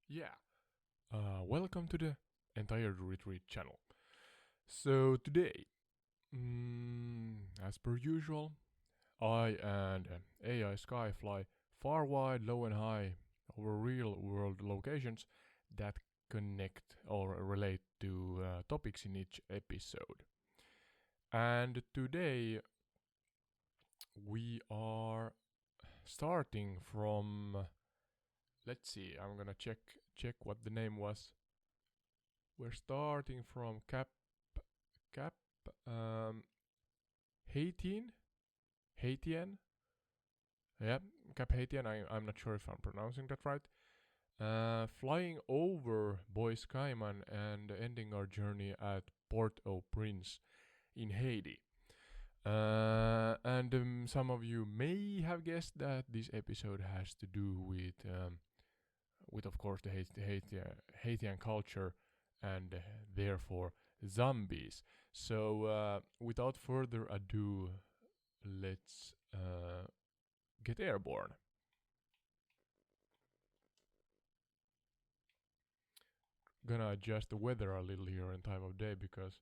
Yeah. Welcome to the entire retreat channel. So today, as per usual, I and AI Sky fly far, wide, low, and high over real-world locations that connect or relate to topics in each episode. And today we are starting from. Let's see. I'm gonna check what the name was. We're starting from Cap um Haitian Haitian. Yeah, Cap Haitian. I'm not sure if I'm pronouncing that right. Flying over Bois Cayman and ending our journey at Port-au-Prince in Haiti. And some of you may have guessed that this episode has to do with of course the Haitian culture and therefore zombies. So without further ado, let's get airborne. Gonna adjust the weather a little here in time of day because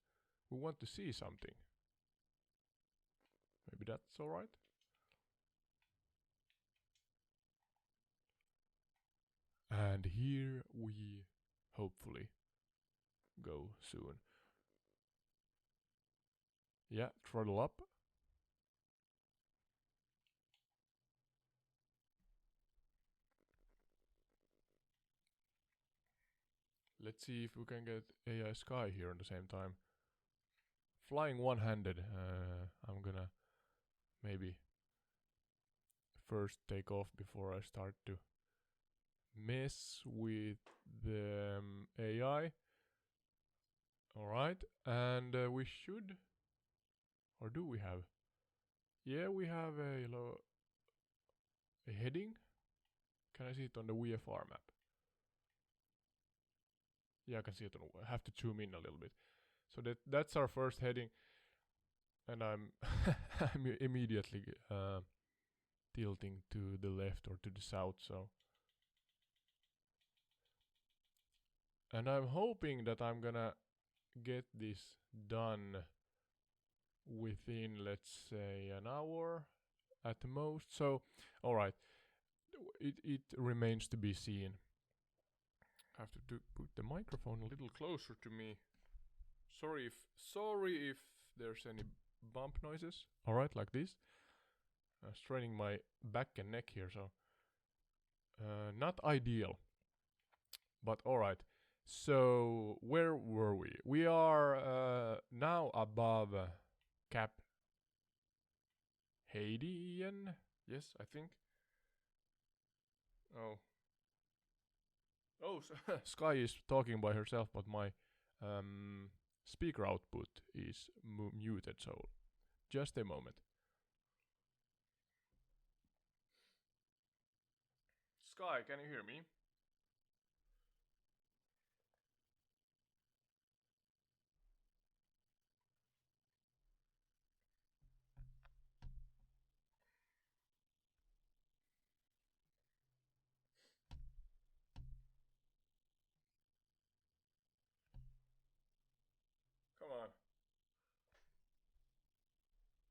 we want to see something. Maybe that's all right. And here we hopefully go soon. Yeah, throttle up. Let's see if we can get AI Sky here at the same time. Flying one-handed. I'm gonna maybe first take off before I start to mess with the AI. Alright, and we should, or do we have? Yeah, we have a heading. Can I see it on the VFR map? Yeah, I can see it on. I have to zoom in a little bit. So that's our first heading, and I'm I'm immediately tilting to the left or to the south. So, and I'm hoping that I'm gonna get this done within, let's say, an hour at the most. So, all right, it remains to be seen. I have to put the microphone a little closer to me. Sorry if there's any bump noises. All right, like this. Straining my back and neck here, so not ideal. But all right. So where were we? We are now above Cap Haitian. Yes, I think. Oh, Sky is talking by herself, but my speaker output is muted. So just a moment. Sky, can you hear me? Come on.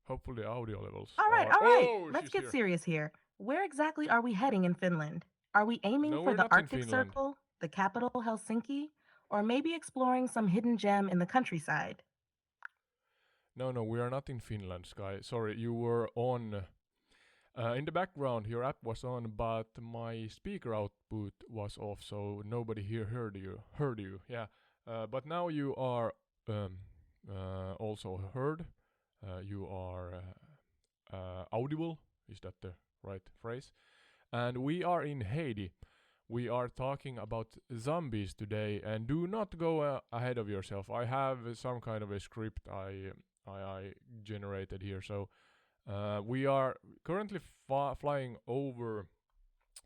Hopefully audio levels All right, are. all right. Oh, Let's she's get here. serious here. Where exactly are we heading in Finland? Are we aiming No, for we're the not in Arctic Finland. Circle, the capital Helsinki, or maybe exploring some hidden gem in the countryside? No, we are not in Finland, Sky. Sorry, you were on. In the background, your app was on, but my speaker output was off, so nobody here heard you. Yeah. But now you are um, also heard. You are audible. Is that the right phrase? And we are in Haiti. We are talking about zombies today, and do not go ahead of yourself. I have some kind of a script I generated here, so we are currently flying over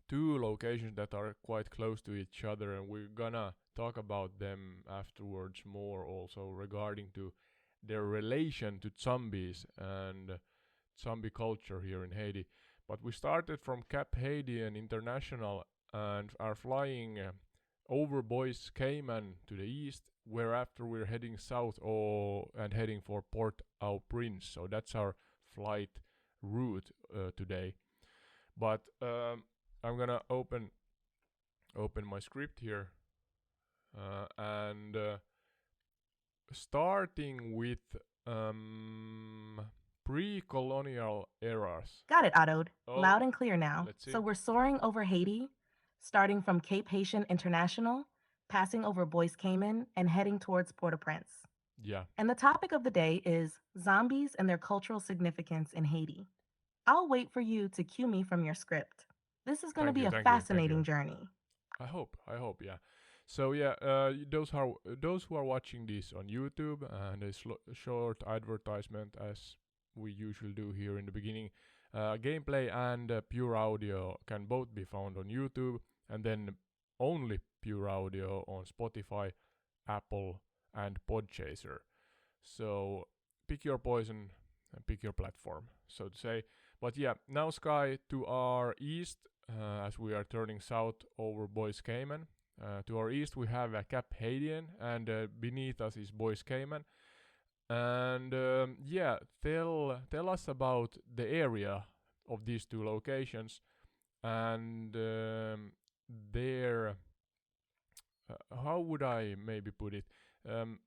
two locations that are quite close to each other, and we're gonna talk about them afterwards more, also regarding to their relation to zombies and zombie culture here in Haiti. But we started from Cap Haitian International and are flying over Boys Cayman to the east, whereafter we're heading south and heading for Port au Prince. So that's our flight route today. But I'm gonna open my script here and starting with pre-colonial eras. Got it, Otto. Oh, Loud and clear now. let's see. So we're soaring over Haiti, starting from Cape Haitian International, passing over Bois Cayman, and heading towards Port au Prince. Yeah. And the topic of the day is zombies and their cultural significance in Haiti. I'll wait for you to cue me from your script. This is going to Thank be you. a Thank you. Thank you. fascinating journey. I hope. I hope. Yeah. So yeah, those who are watching this on YouTube and a short advertisement as we usually do here in the beginning, gameplay and pure audio can both be found on YouTube, and then only pure audio on Spotify, Apple, and Podchaser. So pick your poison and pick your platform, so to say. But yeah, now Sky to our east, as we are turning south over Bois Cayman. To our east we have Cap Haitian, and beneath us is Bois Cayman. And yeah, tell us about the area of these two locations and their how would I maybe put it? Um,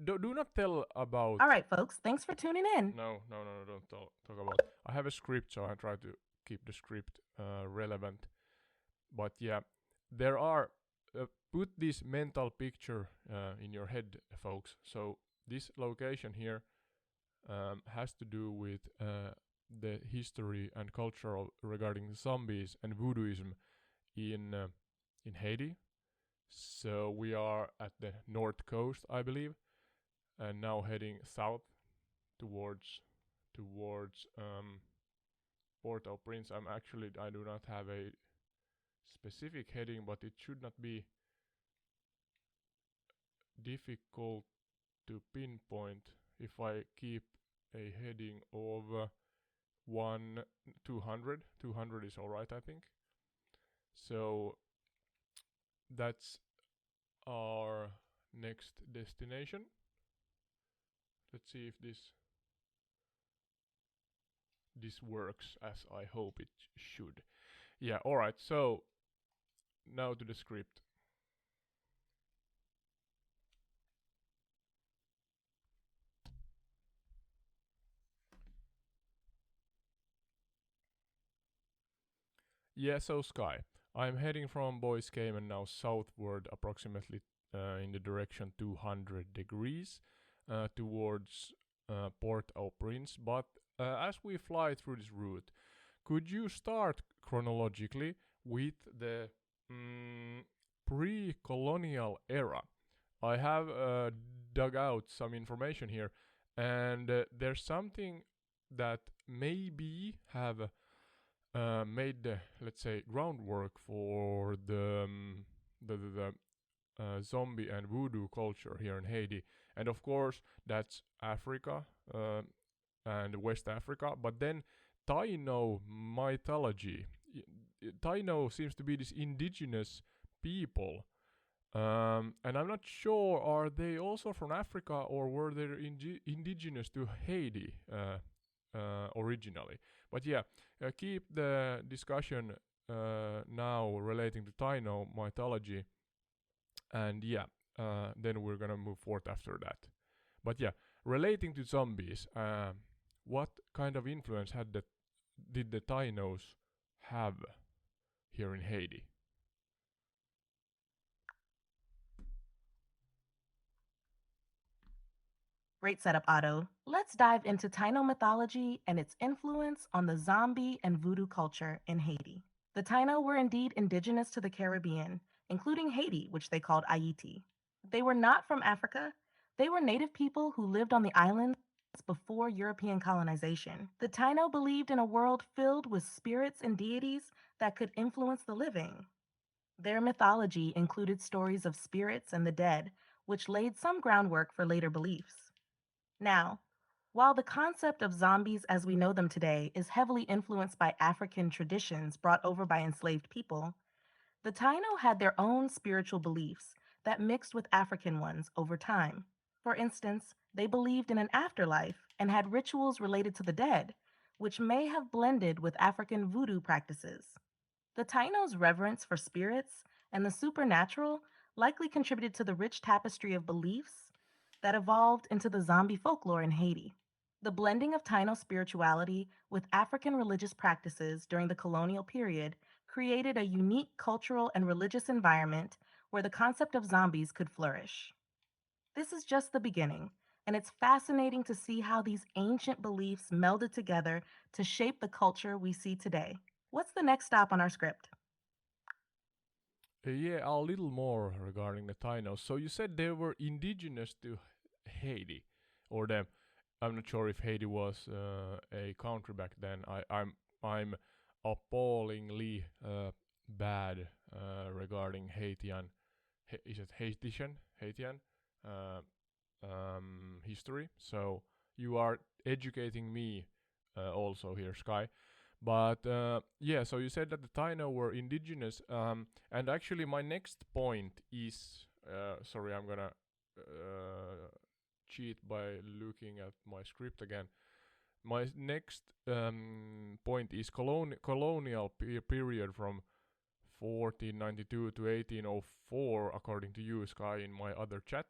do not tell about. All right, folks, thanks for tuning in. No, don't talk about. I have a script, so I try to keep the script relevant. But yeah, there are. Put this mental picture in your head, folks. So this location here has to do with the history and culture regarding zombies and voodooism in Haiti. So we are at the north coast, I believe, and now heading south towards Port-au-Prince. I do not have a specific heading, but it should not be difficult to pinpoint if I keep a heading of 200. 200 is all right, I think. So that's our next destination. Let's see if this works as I hope it should. Yeah, all right. So now to the script. Yeah, so Sky. I'm heading from Bois Cayman now southward, approximately in the direction 200 degrees towards Port-au-Prince. But as we fly through this route, could you start chronologically with the mm, pre-colonial era? I have dug out some information here, and there's something that maybe have made the, let's say, groundwork for the zombie and voodoo culture here in Haiti, and of course that's Africa and West Africa. But then Taino mythology, Taino seems to be this indigenous people. And I'm not sure, are they also from Africa or were they indigenous to Haiti originally? But yeah, keep the discussion now relating to Taino mythology, and yeah, then we're gonna move forth after that. But yeah, relating to zombies, what kind of influence did the Tainos have here in Haiti? Great setup, Otto. Let's dive into Taino mythology and its influence on the zombie and voodoo culture in Haiti. The Taino were indeed indigenous to the Caribbean, including Haiti, which they called Haiti. They were not from Africa. They were native people who lived on the islands before European colonization. The Taino believed in a world filled with spirits and deities that could influence the living. Their mythology included stories of spirits and the dead, which laid some groundwork for later beliefs. Now, while the concept of zombies as we know them today is heavily influenced by African traditions brought over by enslaved people, The Taino had their own spiritual beliefs that mixed with African ones over time. For instance, they believed in an afterlife and had rituals related to the dead, which may have blended with African voodoo practices. The Taino's reverence for spirits and the supernatural likely contributed to the rich tapestry of beliefs that evolved into the zombie folklore in Haiti. The blending of Taino spirituality with African religious practices during the colonial period created a unique cultural and religious environment where the concept of zombies could flourish. This is just the beginning, and it's fascinating to see how these ancient beliefs melded together to shape the culture we see today. What's the next stop on our script? Yeah, a little more regarding the Tainos. So you said they were indigenous to Haiti, or them. I'm not sure if Haiti was a country back then. I'm appallingly bad regarding Haitian. Is it Haitian uh, history? So you are educating me also here, Sky. But yeah, so you said that the Taino were indigenous, and actually my next point is sorry, I'm gonna cheat by looking at my script again. My next point is colonial period from 1492 to 1804, according to you, Sky, in my other chat.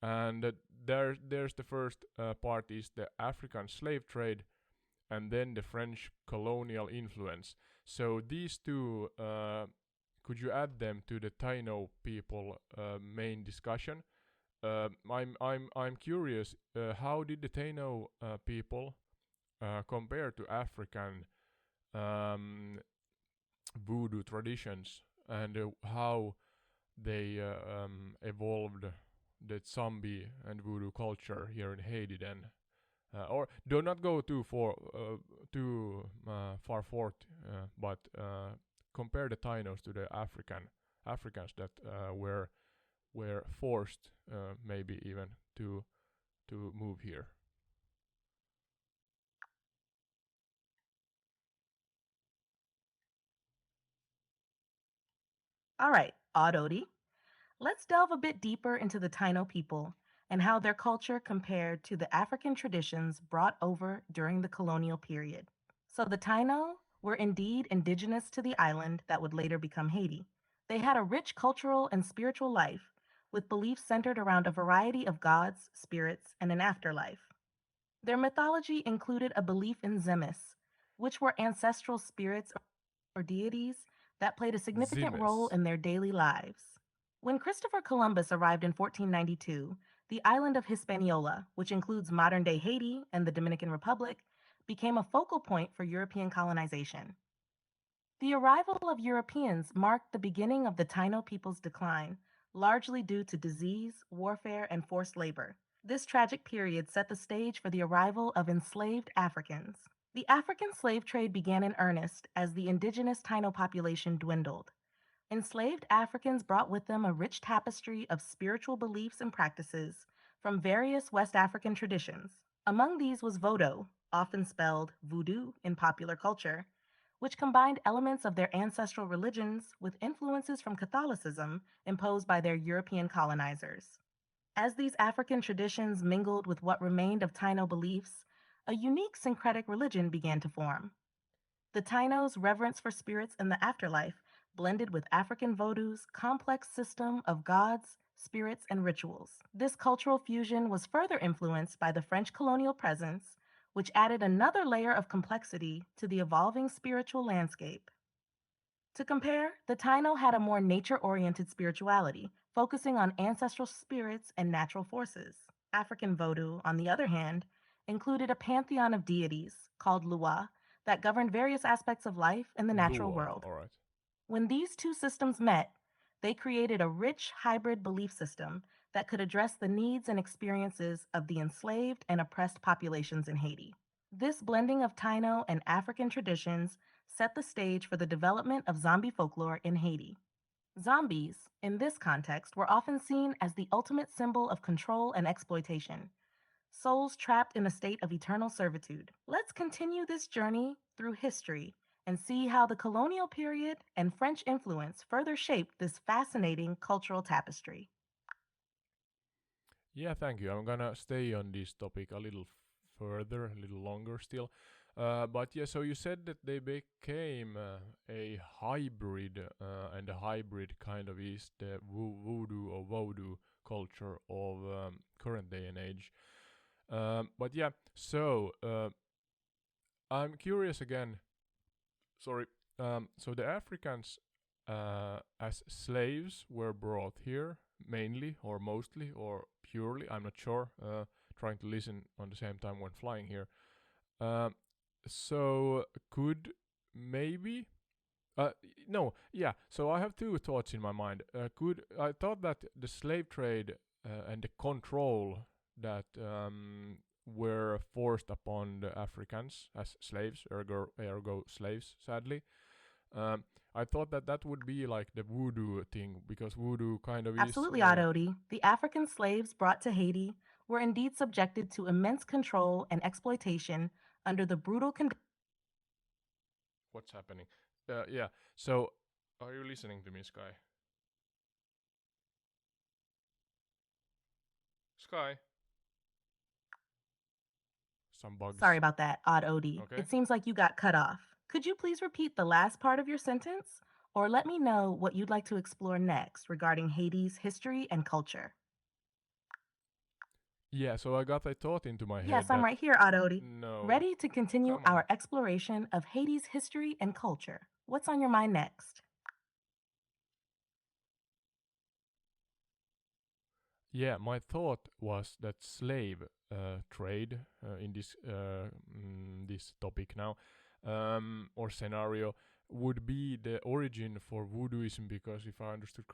And there's the first part is the African slave trade, and then the French colonial influence. So these two, could you add them to the Taino people main discussion? I'm curious. How did the Taino people compare to African um, voodoo traditions, and how they evolved the zombie and voodoo culture here in Haiti then? Or do not go too far forth, but compare the Tainos to the Africans that were forced, maybe even to move here. All right, Ododi, let's delve a bit deeper into the Taino people and how their culture compared to the African traditions brought over during the colonial period. So, the Taino were indeed indigenous to the island that would later become Haiti. They had a rich cultural and spiritual life with beliefs centered around a variety of gods, spirits, and an afterlife. Their mythology included a belief in Zemis, which were ancestral spirits or deities that played a significant role Zimes. in their daily lives. When Christopher Columbus arrived in 1492, the island of Hispaniola, which includes modern day Haiti and the Dominican Republic, became a focal point for European colonization. The arrival of Europeans marked the beginning of the Taino people's decline, largely due to disease, warfare, and forced labor. This tragic period set the stage for the arrival of enslaved Africans. The African slave trade began in earnest as the indigenous Taino population dwindled. Enslaved Africans brought with them a rich tapestry of spiritual beliefs and practices from various West African traditions. Among these was Voodoo, often spelled voodoo in popular culture, which combined elements of their ancestral religions with influences from Catholicism imposed by their European colonizers. As these African traditions mingled with what remained of Taino beliefs, a unique syncretic religion began to form. The Taino's reverence for spirits and the afterlife blended with African Vodou's complex system of gods, spirits, and rituals. This cultural fusion was further influenced by the French colonial presence, which added another layer of complexity to the evolving spiritual landscape. To compare, the Taino had a more nature oriented spirituality, focusing on ancestral spirits and natural forces. African Vodou, on the other hand, included a pantheon of deities, called Lua, that governed various aspects of life in the natural Lua, world. all right. When these two systems met, they created a rich hybrid belief system that could address the needs and experiences of the enslaved and oppressed populations in Haiti. This blending of Taino and African traditions set the stage for the development of zombie folklore in Haiti. Zombies, in this context, were often seen as the ultimate symbol of control and exploitation, souls trapped in a state of eternal servitude. Let's continue this journey through history and see how the colonial period and French influence further shaped this fascinating cultural tapestry. Yeah, thank you. I'm gonna stay on this topic a little further, a little longer still. But yeah, so you said that they became a hybrid, and a hybrid kind of is the voodoo or voodoo culture of current day and age. But yeah, so I'm curious again. Sorry. So the Africans, as slaves, were brought here mainly, or mostly, or purely. I'm not sure. Trying to listen on the same time when flying here. Um, so could maybe. No, yeah. So I have two thoughts in my mind. Could I thought that the slave trade and the control that were forced upon the Africans as slaves, ergo slaves, sadly, I thought that that would be like the voodoo thing because voodoo kind of is. Absolutely, Adodi. The African slaves brought to Haiti were indeed subjected to immense control and exploitation under the brutal conditions. What's happening? Yeah. So, are you listening to me, Sky? Sky. Some Sorry bugs. about that, Odd Odie. Okay. It seems like you got cut off. Could you please repeat the last part of your sentence? Or let me know what you'd like to explore next regarding Haiti's history and culture. Yeah. So I got a thought into my Yes, head I'm that right here, Odd Odie. no, Ready to continue come on. our exploration of Haiti's history and culture. What's on your mind next? Yeah, my thought was that slave trade in this topic now, or scenario would be the origin for voodooism because if I understood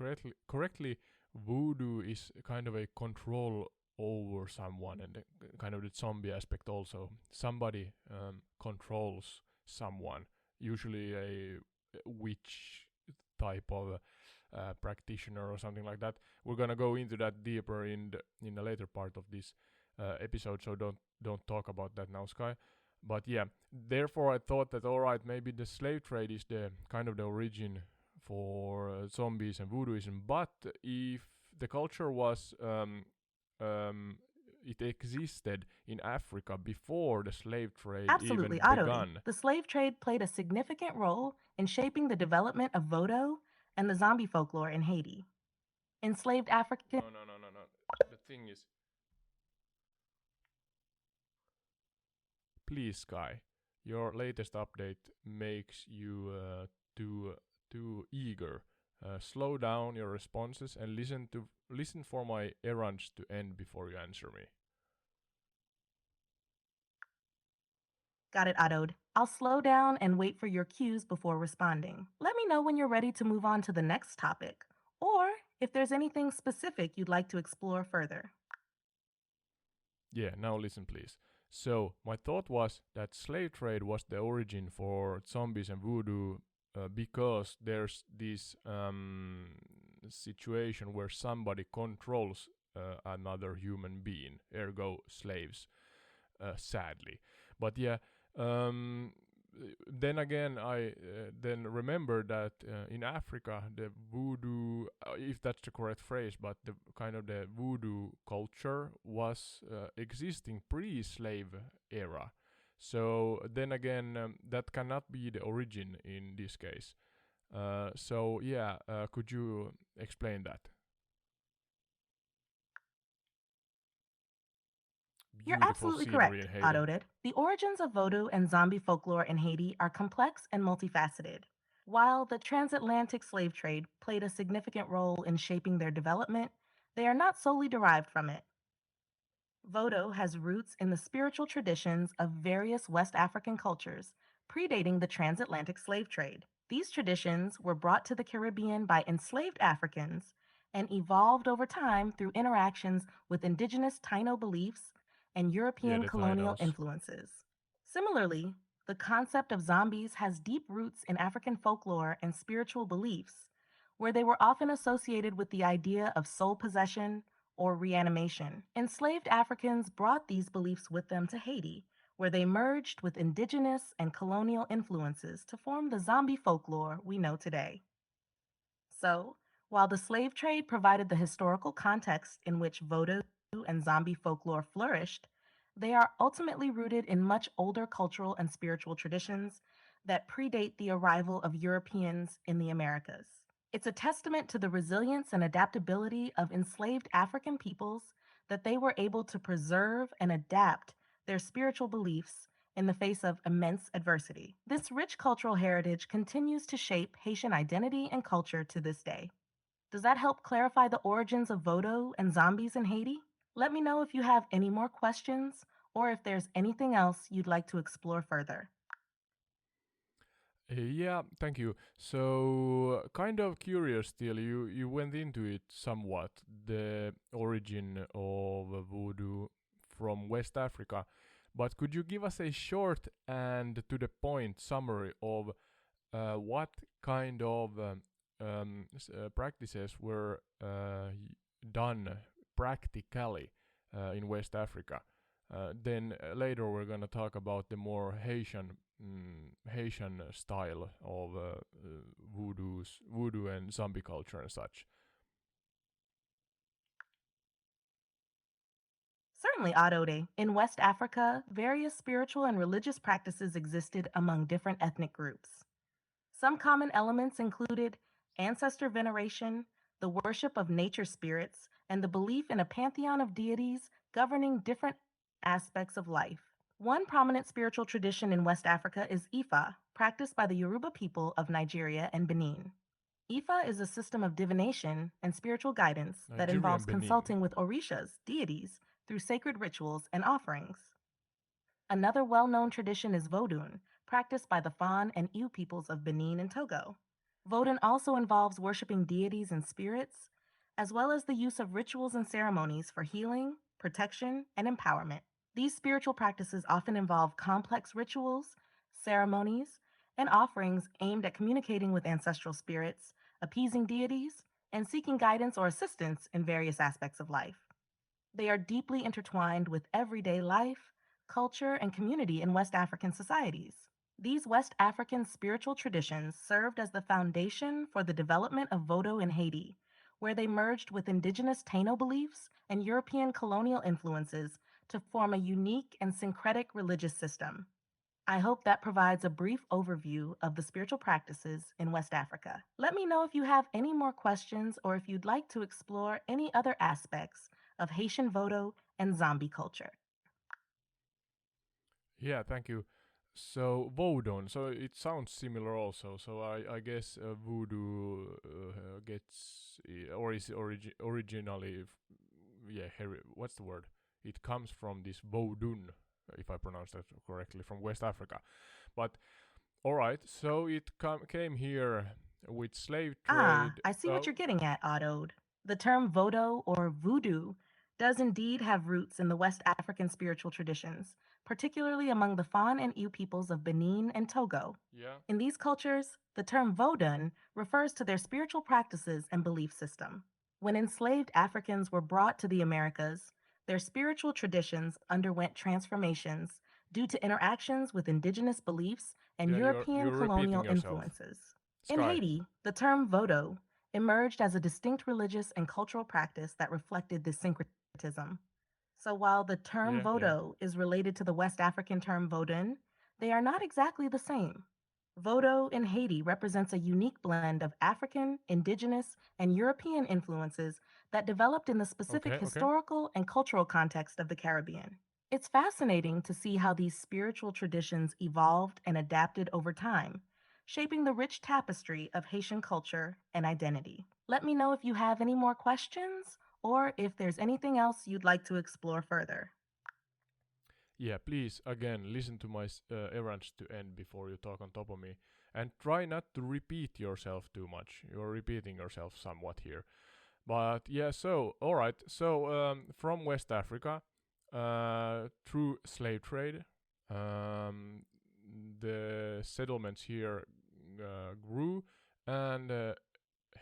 correctly, voodoo is kind of a control over someone and kind of the zombie aspect also. Somebody controls someone, usually a witch type of practitioner or something like that. We're gonna go into that deeper in the later part of this episode, so don't talk about that now, Sky. But yeah, therefore I thought that all right, maybe the slave trade is the kind of the origin for zombies and voodooism. But if the culture was um, it existed in Africa before the slave trade Absolutely, even Adodi. begun. The slave trade played a significant role in shaping the development of Voodoo and the zombie folklore in Haiti. Enslaved African. No. The thing is, please, Sky, your latest update makes you too eager. Slow down your responses and listen for my errands to end before you answer me. Got it, Adod. I'll slow down and wait for your cues before responding. Let me know when you're ready to move on to the next topic, or if there's anything specific you'd like to explore further. Yeah, now listen, please. So, my thought was that slave trade was the origin for zombies and voodoo because there's this situation where somebody controls another human being, ergo slaves, sadly. But yeah, um, then again, I then remember that in Africa, the voodoo, if that's the correct phrase, but the kind of the voodoo culture was existing pre-slave era. So then again, that cannot be the origin in this case. So yeah, could you explain that? You're Beautiful absolutely scenery correct, in Haiti. Adoded. The origins of Vodou and zombie folklore in Haiti are complex and multifaceted. While the transatlantic slave trade played a significant role in shaping their development, they are not solely derived from it. Vodou has roots in the spiritual traditions of various West African cultures, predating the transatlantic slave trade. These traditions were brought to the Caribbean by enslaved Africans and evolved over time through interactions with indigenous Taino beliefs and Yeah, European the colonial Tainos. influences. Similarly, the concept of zombies has deep roots in African folklore and spiritual beliefs, where they were often associated with the idea of soul possession or reanimation. Enslaved Africans brought these beliefs with them to Haiti, where they merged with indigenous and colonial influences to form the zombie folklore we know today. So, while the slave trade provided the historical context in which voodoo and zombie folklore flourished, they are ultimately rooted in much older cultural and spiritual traditions that predate the arrival of Europeans in the Americas. It's a testament to the resilience and adaptability of enslaved African peoples that they were able to preserve and adapt their spiritual beliefs in the face of immense adversity. This rich cultural heritage continues to shape Haitian identity and culture to this day. Does that help clarify the origins of Voodoo and zombies in Haiti? Let me know if you have any more questions or if there's anything else you'd like to explore further. Yeah, thank you. So, kind of curious still, you went into it somewhat, the origin of voodoo from West Africa. But could you give us a short and to the point summary of what kind of practices were done practically in West Africa? Then later we're gonna talk about the more Haitian style of voodoo and zombie culture and such. Certainly, Adode. In West Africa, various spiritual and religious practices existed among different ethnic groups. Some common elements included ancestor veneration, the worship of nature spirits, and the belief in a pantheon of deities governing different aspects of life. One prominent spiritual tradition in West Africa is Ifa, practiced by the Yoruba people of Nigeria and Benin. Ifa is a system of divination and spiritual guidance that Nigeria and involves Benin. consulting with orishas, deities, through sacred rituals and offerings. Another well known tradition is Vodun, practiced by the Fan and Ewe peoples of Benin and Togo. Vodun also involves worshiping deities and spirits, as well as the use of rituals and ceremonies for healing, protection, and empowerment. These spiritual practices often involve complex rituals, ceremonies, and offerings aimed at communicating with ancestral spirits, appeasing deities, and seeking guidance or assistance in various aspects of life. They are deeply intertwined with everyday life, culture, and community in West African societies. These West African spiritual traditions served as the foundation for the development of Vodou in Haiti, where they merged with indigenous Taino beliefs and European colonial influences to form a unique and syncretic religious system. I hope that provides a brief overview of the spiritual practices in West Africa. Let me know if you have any more questions or if you'd like to explore any other aspects of Haitian Vodou and zombie culture. Yeah, thank you. So Vodun, so it sounds similar also. So I guess voodoo gets or is originally yeah what's the word? It comes from this Vodun, if I pronounce that correctly, from West Africa. But all right, so it came here with slave Ah, trade. I see what you're getting at, Ottoed. The term Vodou or voodoo does indeed have roots in the West African spiritual traditions, particularly among the Fan and Ewe peoples of Benin and Togo. Yeah. In these cultures, the term Vodun refers to their spiritual practices and belief system. When enslaved Africans were brought to the Americas, their spiritual traditions underwent transformations due to interactions with indigenous beliefs and Yeah, European you're repeating colonial yourself. influences. In Sky. Haiti, the term Vodou emerged as a distinct religious and cultural practice that reflected this syncretism. So while the term Yeah, yeah. Vodou is related to the West African term Vodun, they are not exactly the same. Vodou in Haiti represents a unique blend of African, indigenous, and European influences that developed in the specific Okay, okay. historical and cultural context of the Caribbean. It's fascinating to see how these spiritual traditions evolved and adapted over time, shaping the rich tapestry of Haitian culture and identity. Let me know if you have any more questions or if there's anything else you'd like to explore further. Yeah, please again listen to my errands to end before you talk on top of me, and try not to repeat yourself too much. You're repeating yourself somewhat here. But yeah, so all right. So from West Africa, through slave trade, um, the settlements here grew, and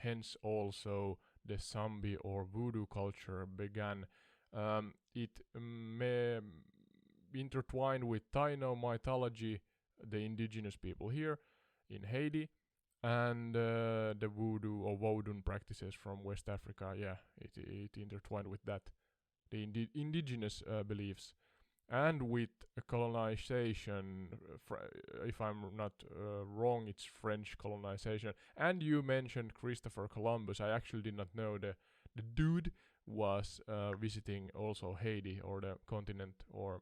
hence also the zombie or voodoo culture began. It may intertwined with Taino mythology, the indigenous people here in Haiti, and the voodoo or Vodun practices from West Africa. Yeah, it intertwined with that, the indigenous beliefs, and with colonization. If I'm not wrong, it's French colonization. And you mentioned Christopher Columbus. I actually did not know the dude was visiting also Haiti, or the continent, or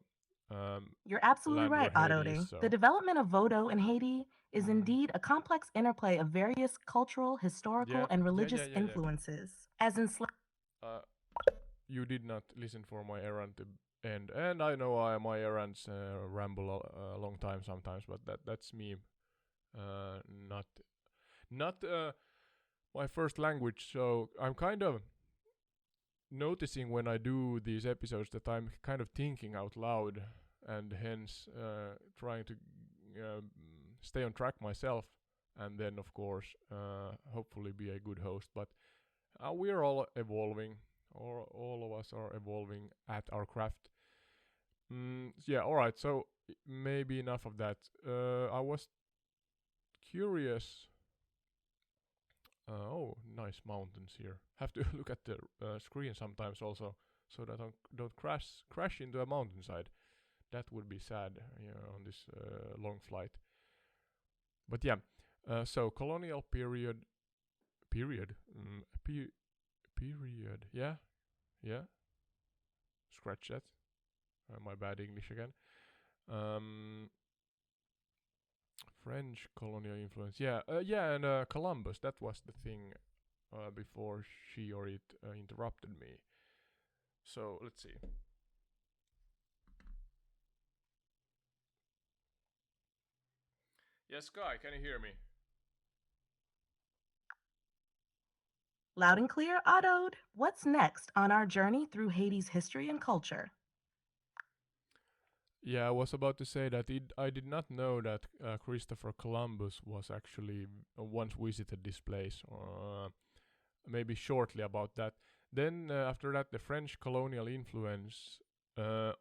You're absolutely land where right, Haiti is. Adode. The So development of Vodo in Haiti is mm, indeed a complex interplay of various cultural, historical, yeah, and yeah, yeah, religious yeah, yeah. influences. As enslaved Uh, you did not listen for my errand to end, and I know my errands ramble a long time sometimes, but that's me. Not not my first language, so I'm kind of noticing when I do these episodes that I'm kind of thinking out loud, and hence trying to stay on track myself, and then of course hopefully be a good host. But we are all evolving, or all of us are evolving at our craft. Yeah, all right. So maybe enough of that. I was curious. Oh, nice mountains here. Have to look at the screen sometimes also, so that I don't crash into a mountainside. That would be sad, on this long flight. But yeah, so colonial period, period. Yeah, yeah. Scratch that. My bad English again. Um, French colonial influence. Yeah, yeah, and Columbus. That was the thing before she or it interrupted me. So let's see. Yes, Guy, can you hear me? loud and clear, Adode. What's next on our journey through Haiti's history and culture? Yeah, I was about to say that I did not know that Christopher Columbus was actually once visited this place. Maybe shortly about that. Then after that, the French colonial influence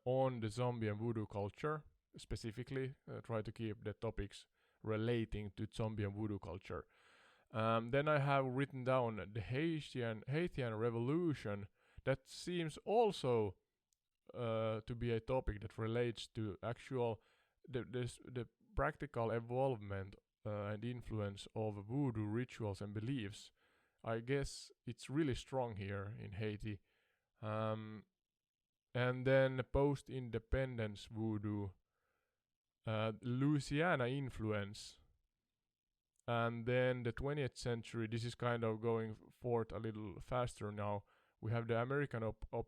on the zombie and voodoo culture, specifically, try to keep the topics relating to zombie and voodoo culture. Then I have written down the Haitian Revolution. That seems also to be a topic that relates to actual the practical evolvement and influence of voodoo rituals and beliefs. I guess it's really strong here in Haiti. Um, and then post-independence voodoo, Louisiana influence, and then the 20th century. This is kind of going forth a little faster now. We have the American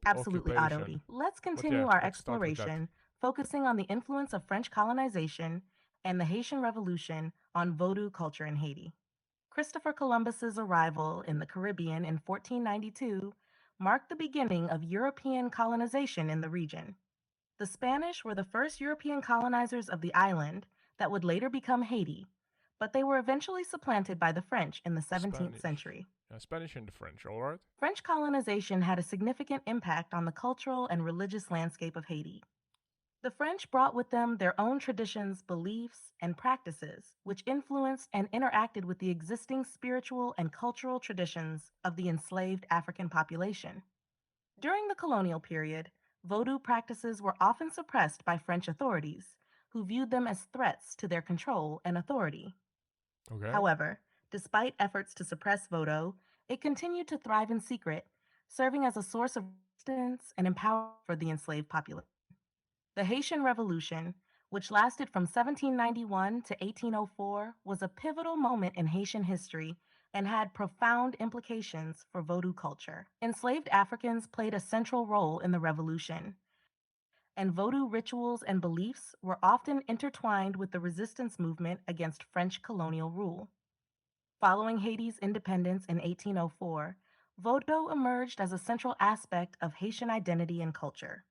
Absolutely, occupation. Adode. Let's But continue yeah, our let's start with that. exploration, focusing on the influence of French colonization and the Haitian Revolution on Vodou culture in Haiti. Christopher Columbus's arrival in the Caribbean in 1492 marked the beginning of European colonization in the region. The Spanish were the first European colonizers of the island that would later become Haiti, but they were eventually supplanted by the French in the 17th Spanish. century. Spanish and the French, all right? French colonization had a significant impact on the cultural and religious landscape of Haiti. The French brought with them their own traditions, beliefs, and practices, which influenced and interacted with the existing spiritual and cultural traditions of the enslaved African population. During the colonial period, Vodou practices were often suppressed by French authorities, who viewed them as threats to their control and authority. Okay. However, despite efforts to suppress Vodou, it continued to thrive in secret, serving as a source of resistance and empowerment for the enslaved population. The Haitian Revolution, which lasted from 1791 to 1804, was a pivotal moment in Haitian history and had profound implications for Vodou culture. Enslaved Africans played a central role in the revolution, and Vodou rituals and beliefs were often intertwined with the resistance movement against French colonial rule. Following Haiti's independence in 1804, Vodou emerged as a central aspect of Haitian identity and culture.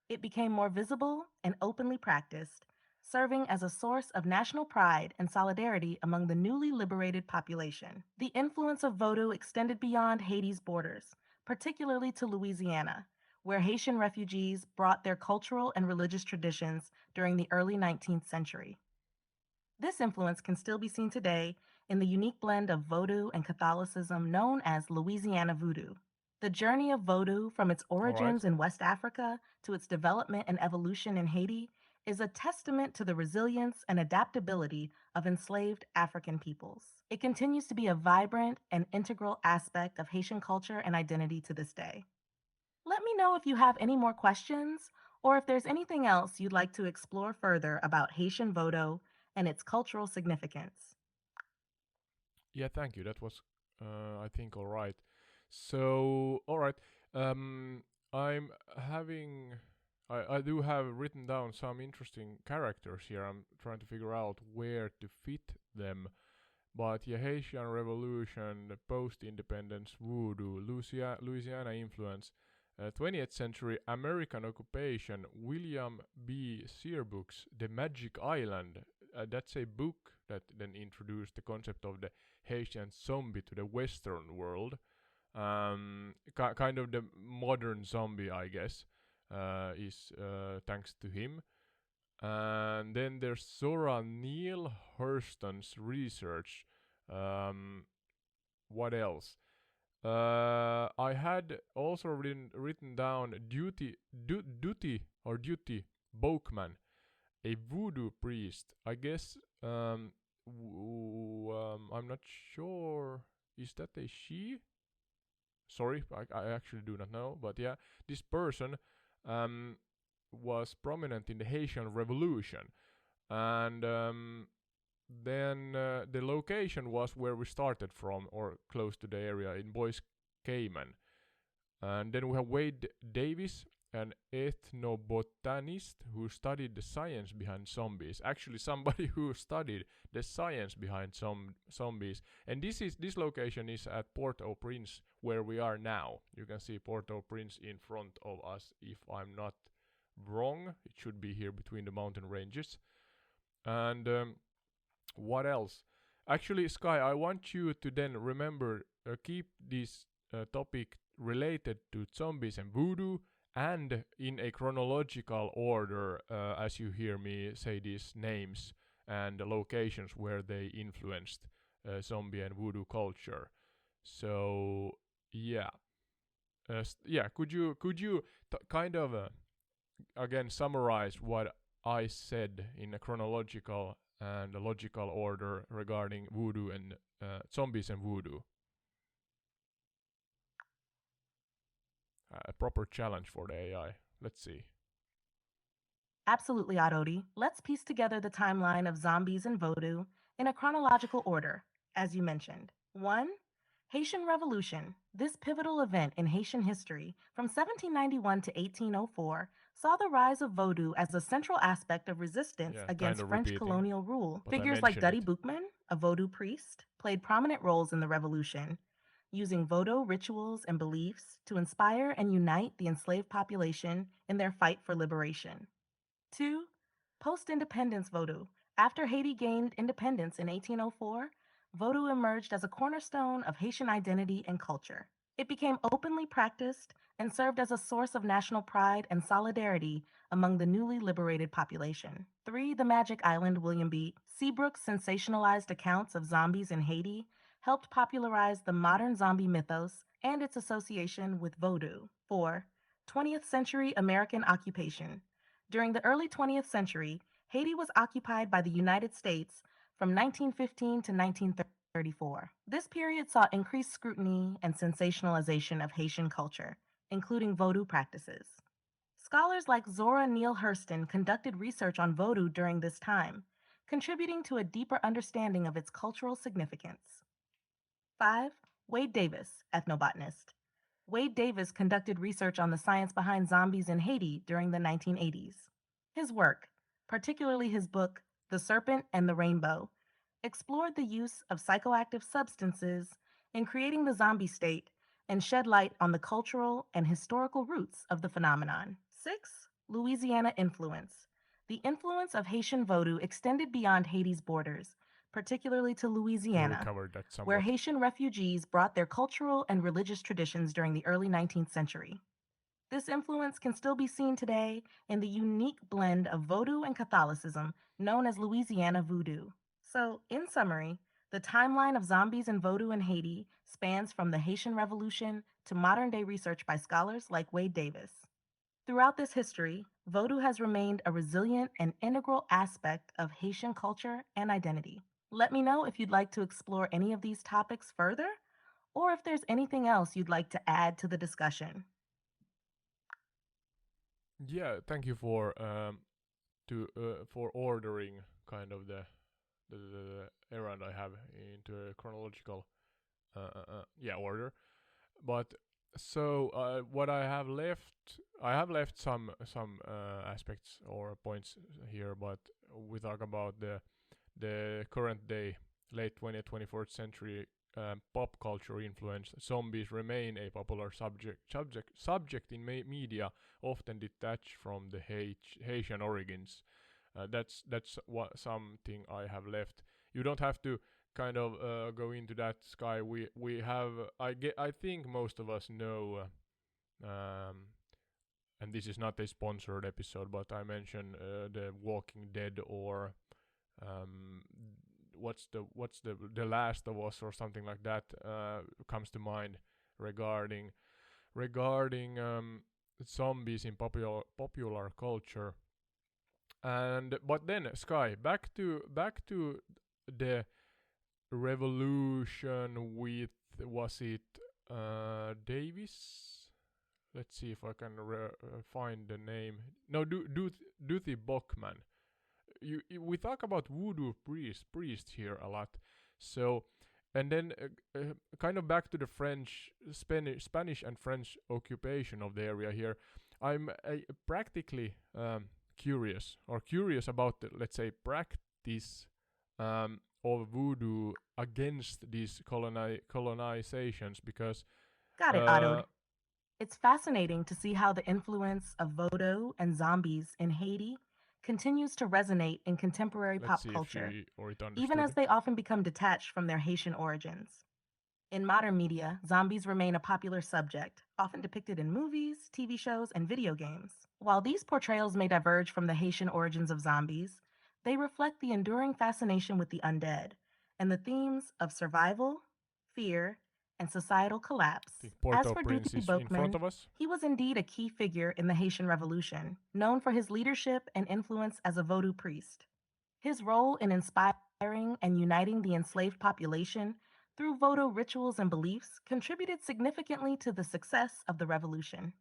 It became more visible and openly practiced, serving as a source of national pride and solidarity among the newly liberated population. The influence of Vodou extended beyond Haiti's borders, particularly to Louisiana, where Haitian refugees brought their cultural and religious traditions during the early 19th century. This influence can still be seen today in the unique blend of Vodou and Catholicism known as Louisiana Voodoo. The journey of Vodou, from its All right. origins in West Africa to its development and evolution in Haiti, is a testament to the resilience and adaptability of enslaved African peoples. It continues to be a vibrant and integral aspect of Haitian culture and identity to this day. Let me know if you have any more questions or if there's anything else you'd like to explore further about Haitian Vodou and its cultural significance. Yeah, thank you. That was, I think, all right. So, all right. Um, I'm having. I do have written down some interesting characters here. I'm trying to figure out where to fit them. But yeah, Haitian Revolution, the post-independence voodoo, Louisiana influence, 20th century American occupation, William B. Searbook's The Magic Island. That's a book that then introduced the concept of the Haitian zombie to the Western world. Kind of the modern zombie, I guess, is thanks to him. And then there's Zora Neale Hurston's research. Um, what else? I had also written down Duty Boukman, a voodoo priest. I guess I'm not sure. Is that a she? Sorry, I actually do not know. But yeah, this person um, was prominent in the Haitian Revolution, and then the location was where we started from, or close to the area in Bois Cayman. And then we have Wade Davis, an ethnobotanist who studied the science behind zombies. Actually, somebody who studied the science behind zombies. And this location is at Port-au-Prince, where we are now. You can see Port-au-Prince in front of us. If I'm not wrong, it should be here between the mountain ranges. And what else? Actually, Sky, I want you to then remember, keep this topic related to zombies and voodoo and in a chronological order as you hear me say these names and the locations where they influenced zombie and voodoo culture. So yeah, yeah. Could you kind of again summarize what I said in a chronological and a logical order regarding voodoo and zombies and voodoo? A proper challenge for the AI. Let's see. Absolutely, Adodi. Let's piece together the timeline of zombies and voodoo in a chronological order, as you mentioned. 1. Haitian Revolution. This pivotal event in Haitian history from 1791 to 1804 saw the rise of Vodou as a central aspect of resistance Yeah, kind against of French repeating, colonial rule. but I Figures like mentioned Dutty it. Boukman, a Vodou priest, played prominent roles in the revolution, using Vodou rituals and beliefs to inspire and unite the enslaved population in their fight for liberation. 2. Post independence Vodou. After Haiti gained independence in 1804, Vodou emerged as a cornerstone of Haitian identity and culture. It became openly practiced and served as a source of national pride and solidarity among the newly liberated population. 3. The Magic Island, William B. Seabrook's sensationalized accounts of zombies in Haiti helped popularize the modern zombie mythos and its association with Vodou. 4. 20th century American occupation. During the early 20th century, Haiti was occupied by the United States from 1915 to 1934. This period saw increased scrutiny and sensationalization of Haitian culture, including Vodou practices. Scholars like Zora Neale Hurston conducted research on Vodou during this time, contributing to a deeper understanding of its cultural significance. 5. Wade Davis, ethnobotanist. Wade Davis conducted research on the science behind zombies in Haiti during the 1980s. His work, particularly his book, The Serpent and the Rainbow, explored the use of psychoactive substances in creating the zombie state and shed light on the cultural and historical roots of the phenomenon. 6. Louisiana influence. The influence of Haitian Vodou extended beyond Haiti's borders, particularly to Yeah, we Louisiana, covered that where somewhat. Haitian refugees brought their cultural and religious traditions during the early 19th century. This influence can still be seen today in the unique blend of Vodou and Catholicism known as Louisiana Voodoo. So, in summary, the timeline of zombies and Vodou in Haiti spans from the Haitian Revolution to modern day research by scholars like Wade Davis. Throughout this history, Vodou has remained a resilient and integral aspect of Haitian culture and identity. Let me know if you'd like to explore any of these topics further, or if there's anything else you'd like to add to the discussion. Yeah, thank you for ordering kind of the errand I have into a chronological yeah order. But so what I have left some aspects or points here, but we talk about the current day, late 20th, 21st century pop culture influence. Zombies remain a popular subject in media, often detached from the Haitian origins. That's what something I have left. You don't have to kind of go into that, Sky. We have I think most of us know. And this is not a sponsored episode, but I mentioned the Walking Dead or um, what's the Last of Us or something like that comes to mind regarding zombies in popular culture. And but then Sky, back to the revolution with, was it Davis? Let's see if I can find the name. No, Duthie Bockman. We talk about voodoo priest here a lot. So, and then kind of back to the Spanish and French occupation of the area here. I'm practically curious about the, let's say, practice of voodoo against these colonizations, because Got it, uh, Otto. It's fascinating to see how the influence of Vodou and zombies in Haiti continues to resonate in contemporary let's pop see if culture, she or it even as understood. they often become detached from their Haitian origins. In modern media, zombies remain a popular subject, often depicted in movies, TV shows, and video games. While these portrayals may diverge from the Haitian origins of zombies, they reflect the enduring fascination with the undead and the themes of survival, fear, and societal I collapse. think As Porto for Prince Duthie is in front Boakman, of us. he was indeed a key figure in the Haitian Revolution, known for his leadership and influence as a Vodou priest. His role in inspiring and uniting the enslaved population through Vodou rituals and beliefs contributed significantly to the success of the revolution.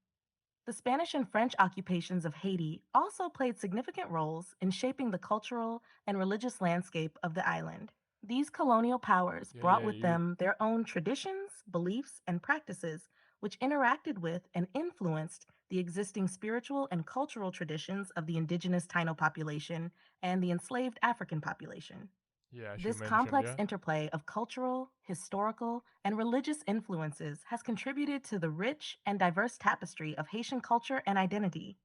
The Spanish and French occupations of Haiti also played significant roles in shaping the cultural and religious landscape of the island. These colonial powers Yeah, brought yeah, with you. them their own traditions, beliefs, and practices, which interacted with and influenced the existing spiritual and cultural traditions of the indigenous Taino population and the enslaved African population. Yeah, as you This mentioned, complex yeah. interplay of cultural, historical, and religious influences has contributed to the rich and diverse tapestry of Haitian culture and identity,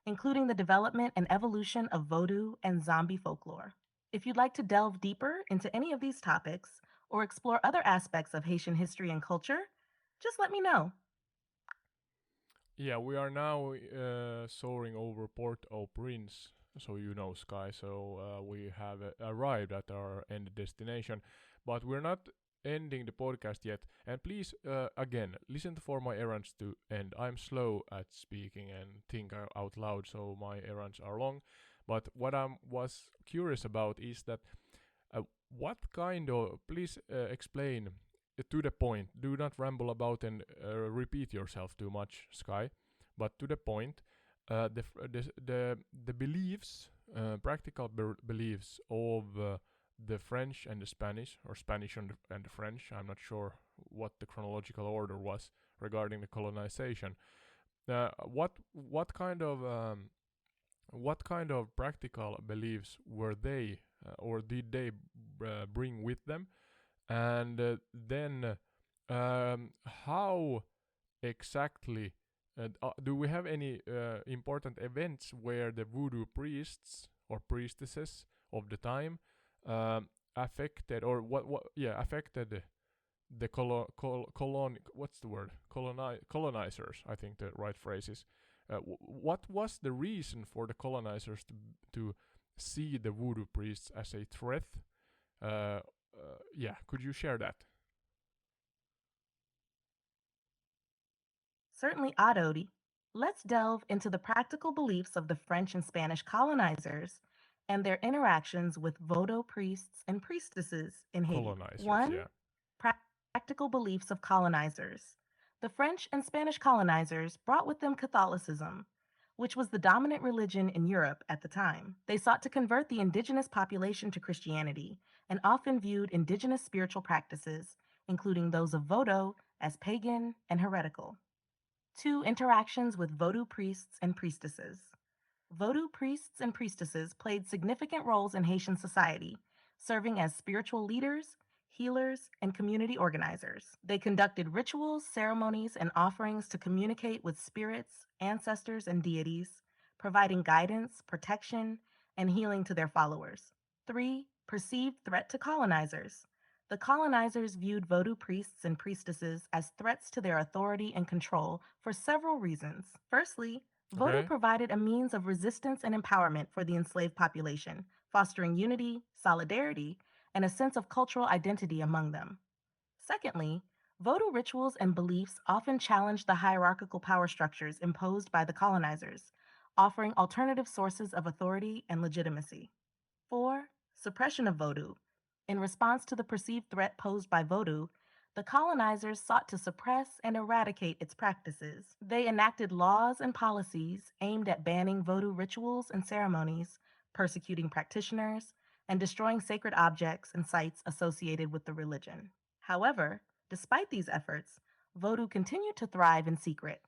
including the development and evolution of Vodou and zombie folklore. If you'd like to delve deeper into any of these topics or explore other aspects of Haitian history and culture, just let me know. Yeah, we are now soaring over Port-au-Prince, so you know, Sky. So we have arrived at our end destination, but we're not ending the podcast yet. And please, again, listen for my errands to end. I'm slow at speaking and think out loud, so my errands are long. But what I was curious about is that what kind of, please explain to the point. Do not ramble about and repeat yourself too much, Sky, but to the point. The beliefs, practical beliefs of the French and the Spanish, or Spanish and the French. I'm not sure what the chronological order was regarding the colonization. What kind of practical beliefs were they, or did they bring with them? And then how exactly do we have any important events where the voodoo priests or priestesses of the time affected, or what yeah, affected the what's the word, colonizers, I think the right phrase is. What was the reason for the colonizers to see the voodoo priests as a threat? Yeah, could you share that? Certainly, Adodi. Let's delve into the practical beliefs of the French and Spanish colonizers and their interactions with Voodoo priests and priestesses in Haiti. Colonizers, 1. yeah. Practical beliefs of colonizers. The French and Spanish colonizers brought with them Catholicism, which was the dominant religion in Europe at the time. They sought to convert the indigenous population to Christianity and often viewed indigenous spiritual practices, including those of Voodoo, as pagan and heretical. 2. Interactions with Vodou priests and priestesses. Vodou priests and priestesses played significant roles in Haitian society, serving as spiritual leaders, healers, and community organizers. They conducted rituals, ceremonies, and offerings to communicate with spirits, ancestors, and deities, providing guidance, protection, and healing to their followers. 3. Perceived threat to colonizers. The colonizers viewed Vodou priests and priestesses as threats to their authority and control for several reasons. Firstly, Vodou Okay. provided a means of resistance and empowerment for the enslaved population, fostering unity, solidarity, and a sense of cultural identity among them. Secondly, Vodou rituals and beliefs often challenged the hierarchical power structures imposed by the colonizers, offering alternative sources of authority and legitimacy. 4. Suppression of Vodou. In response to the perceived threat posed by Vodou, the colonizers sought to suppress and eradicate its practices. They enacted laws and policies aimed at banning Vodou rituals and ceremonies, persecuting practitioners, and destroying sacred objects and sites associated with the religion. However, despite these efforts, Vodou continued to thrive in secret,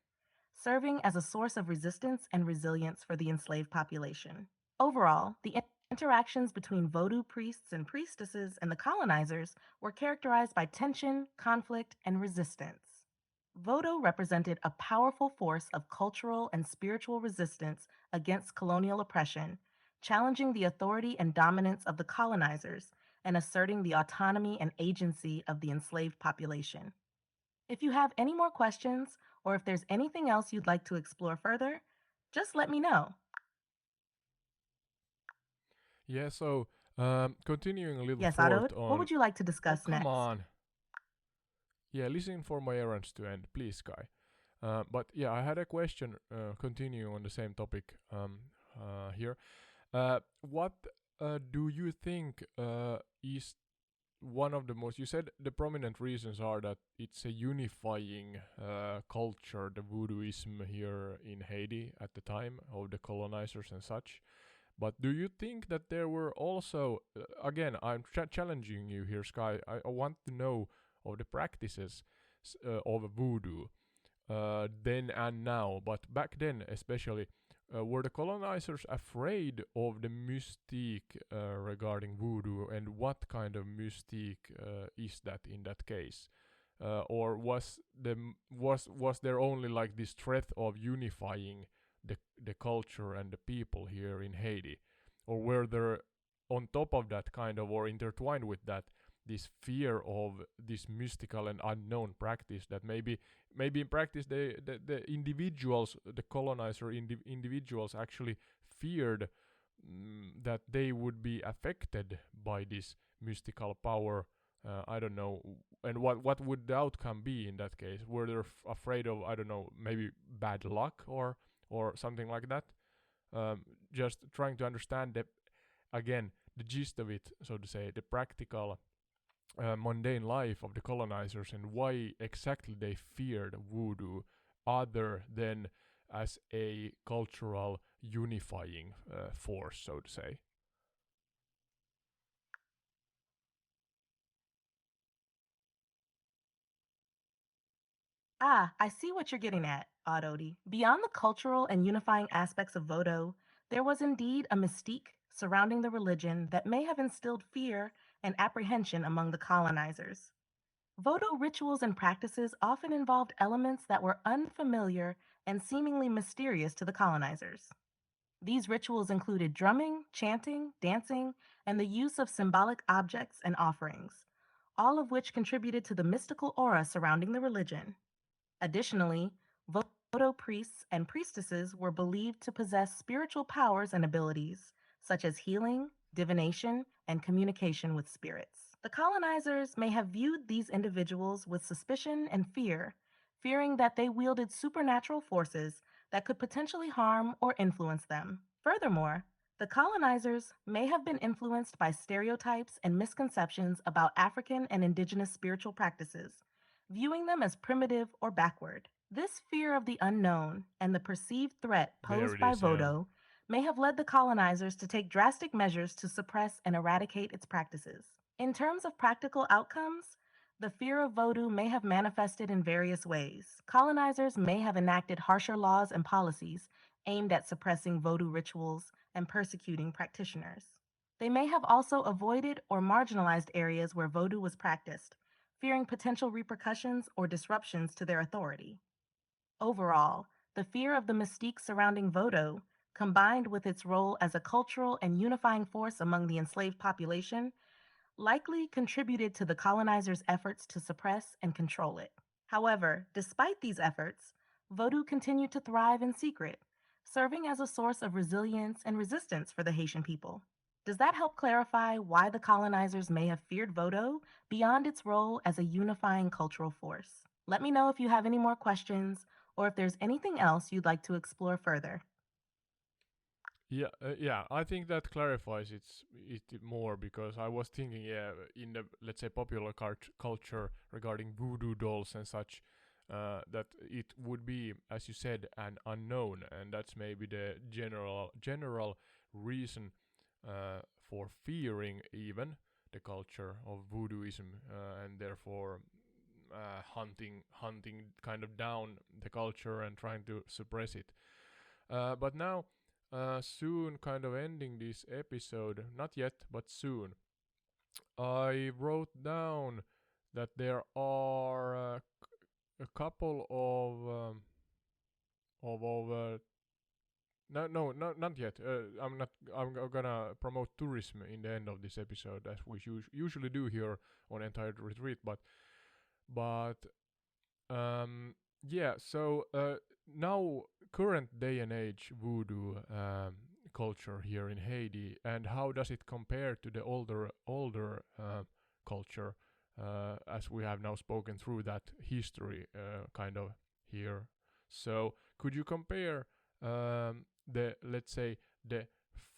serving as a source of resistance and resilience for the enslaved population. Overall, the interactions between Vodou priests and priestesses and the colonizers were characterized by tension, conflict, and resistance. Vodou represented a powerful force of cultural and spiritual resistance against colonial oppression, challenging the authority and dominance of the colonizers and asserting the autonomy and agency of the enslaved population. If you have any more questions or if there's anything else you'd like to explore further, just let me know. Yeah, so continuing a little Yes, forth Adod, what on. would you like to Oh, discuss come next? on. Yeah, listen for my errands to end, please, Sky. But yeah, I had a question. Continuing on the same topic here. What do you think is one of the most? You said the prominent reasons are that it's a unifying culture, the voodooism here in Haiti at the time of the colonizers and such. But do you think that there were also, again, I'm challenging you here, Sky. I want to know of the practices of voodoo then and now, but back then especially, were the colonizers afraid of the mystique regarding voodoo, and what kind of mystique is that in that case? Or was there only like this threat of unifying the culture and the people here in Haiti, or were there on top of that kind of, or intertwined with that, this fear of this mystical and unknown practice that maybe in practice the individuals, the colonizer individuals actually feared that they would be affected by this mystical power. I don't know. And what would the outcome be in that case? Were they afraid of, I don't know, maybe bad luck or something like that? Just trying to understand the, again, the gist of it, so to say, the practical mundane life of the colonizers, and why exactly they feared voodoo other than as a cultural unifying force, so to say. Ah, I see what you're getting at, Adodi. Beyond the cultural and unifying aspects of Vodo, there was indeed a mystique surrounding the religion that may have instilled fear and apprehension among the colonizers. Vodo rituals and practices often involved elements that were unfamiliar and seemingly mysterious to the colonizers. These rituals included drumming, chanting, dancing, and the use of symbolic objects and offerings, all of which contributed to the mystical aura surrounding the religion. Additionally, Voodoo priests and priestesses were believed to possess spiritual powers and abilities, such as healing, divination, and communication with spirits. The colonizers may have viewed these individuals with suspicion and fear, fearing that they wielded supernatural forces that could potentially harm or influence them. Furthermore, the colonizers may have been influenced by stereotypes and misconceptions about African and indigenous spiritual practices, viewing them as primitive or backward. This fear of the unknown and the perceived threat There posed it by is. Yeah. Voodoo may have led the colonizers to take drastic measures to suppress and eradicate its practices. In terms of practical outcomes, the fear of Voodoo may have manifested in various ways. Colonizers may have enacted harsher laws and policies aimed at suppressing Voodoo rituals and persecuting practitioners. They may have also avoided or marginalized areas where Voodoo was practiced, fearing potential repercussions or disruptions to their authority. Overall, the fear of the mystique surrounding Voodoo, combined with its role as a cultural and unifying force among the enslaved population, likely contributed to the colonizers' efforts to suppress and control it. However, despite these efforts, Vodou continued to thrive in secret, serving as a source of resilience and resistance for the Haitian people. Does that help clarify why the colonizers may have feared Vodou beyond its role as a unifying cultural force? Let me know if you have any more questions or if there's anything else you'd like to explore further. Yeah. I think that clarifies it more because I was thinking, yeah, in the let's say popular culture regarding voodoo dolls and such, that it would be, as you said, an unknown, and that's maybe the general reason for fearing even the culture of voodooism, and therefore hunting kind of down the culture and trying to suppress it. But now, soon, kind of ending this episode, not yet, but soon, I wrote down that there are a couple of no, no, not yet. I'm not. Gonna promote tourism in the end of this episode, as we usually do here on Entire Retreat. But yeah. So now, current day and age voodoo culture here in Haiti, and how does it compare to the older culture, as we have now spoken through that history kind of here. So could you compare the, let's say, the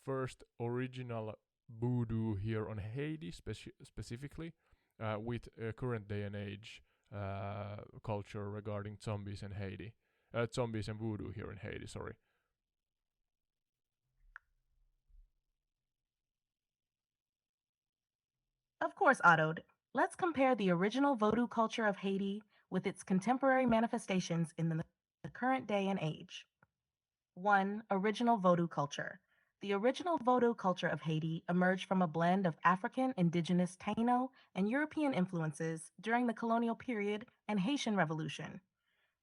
first original voodoo here on Haiti specifically, with current day and age culture regarding zombies and Haiti, zombies and voodoo here in Haiti. Sorry. Of course, Otto, let's compare the original Vodou culture of Haiti with its contemporary manifestations in the current day and age. 1. Original Vodou culture. The original Vodou culture of Haiti emerged from a blend of African, indigenous, Taino, and European influences during the colonial period and Haitian Revolution.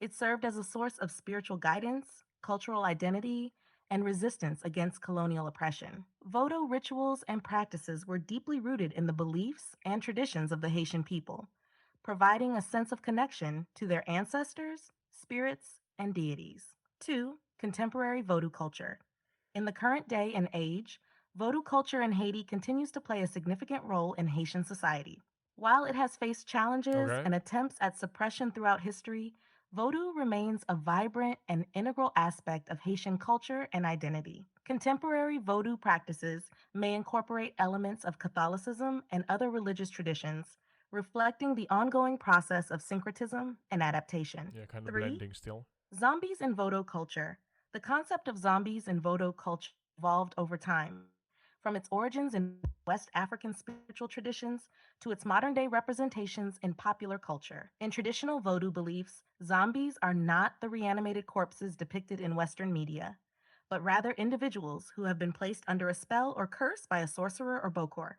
It served as a source of spiritual guidance, cultural identity, and resistance against colonial oppression. Vodou rituals and practices were deeply rooted in the beliefs and traditions of the Haitian people, providing a sense of connection to their ancestors, spirits, and deities. 2. Contemporary Vodou culture. In the current day and age, Vodou culture in Haiti continues to play a significant role in Haitian society. While it has faced challenges Okay. and attempts at suppression throughout history, Vodou remains a vibrant and integral aspect of Haitian culture and identity. Contemporary Vodou practices may incorporate elements of Catholicism and other religious traditions, reflecting the ongoing process of syncretism and adaptation. Yeah, kind of 3. blending still. Zombies in Vodou culture. The concept of zombies in Vodou culture evolved over time, from its origins in West African spiritual traditions to its modern day representations in popular culture. In traditional Vodou beliefs, zombies are not the reanimated corpses depicted in Western media, but rather individuals who have been placed under a spell or curse by a sorcerer or bokor.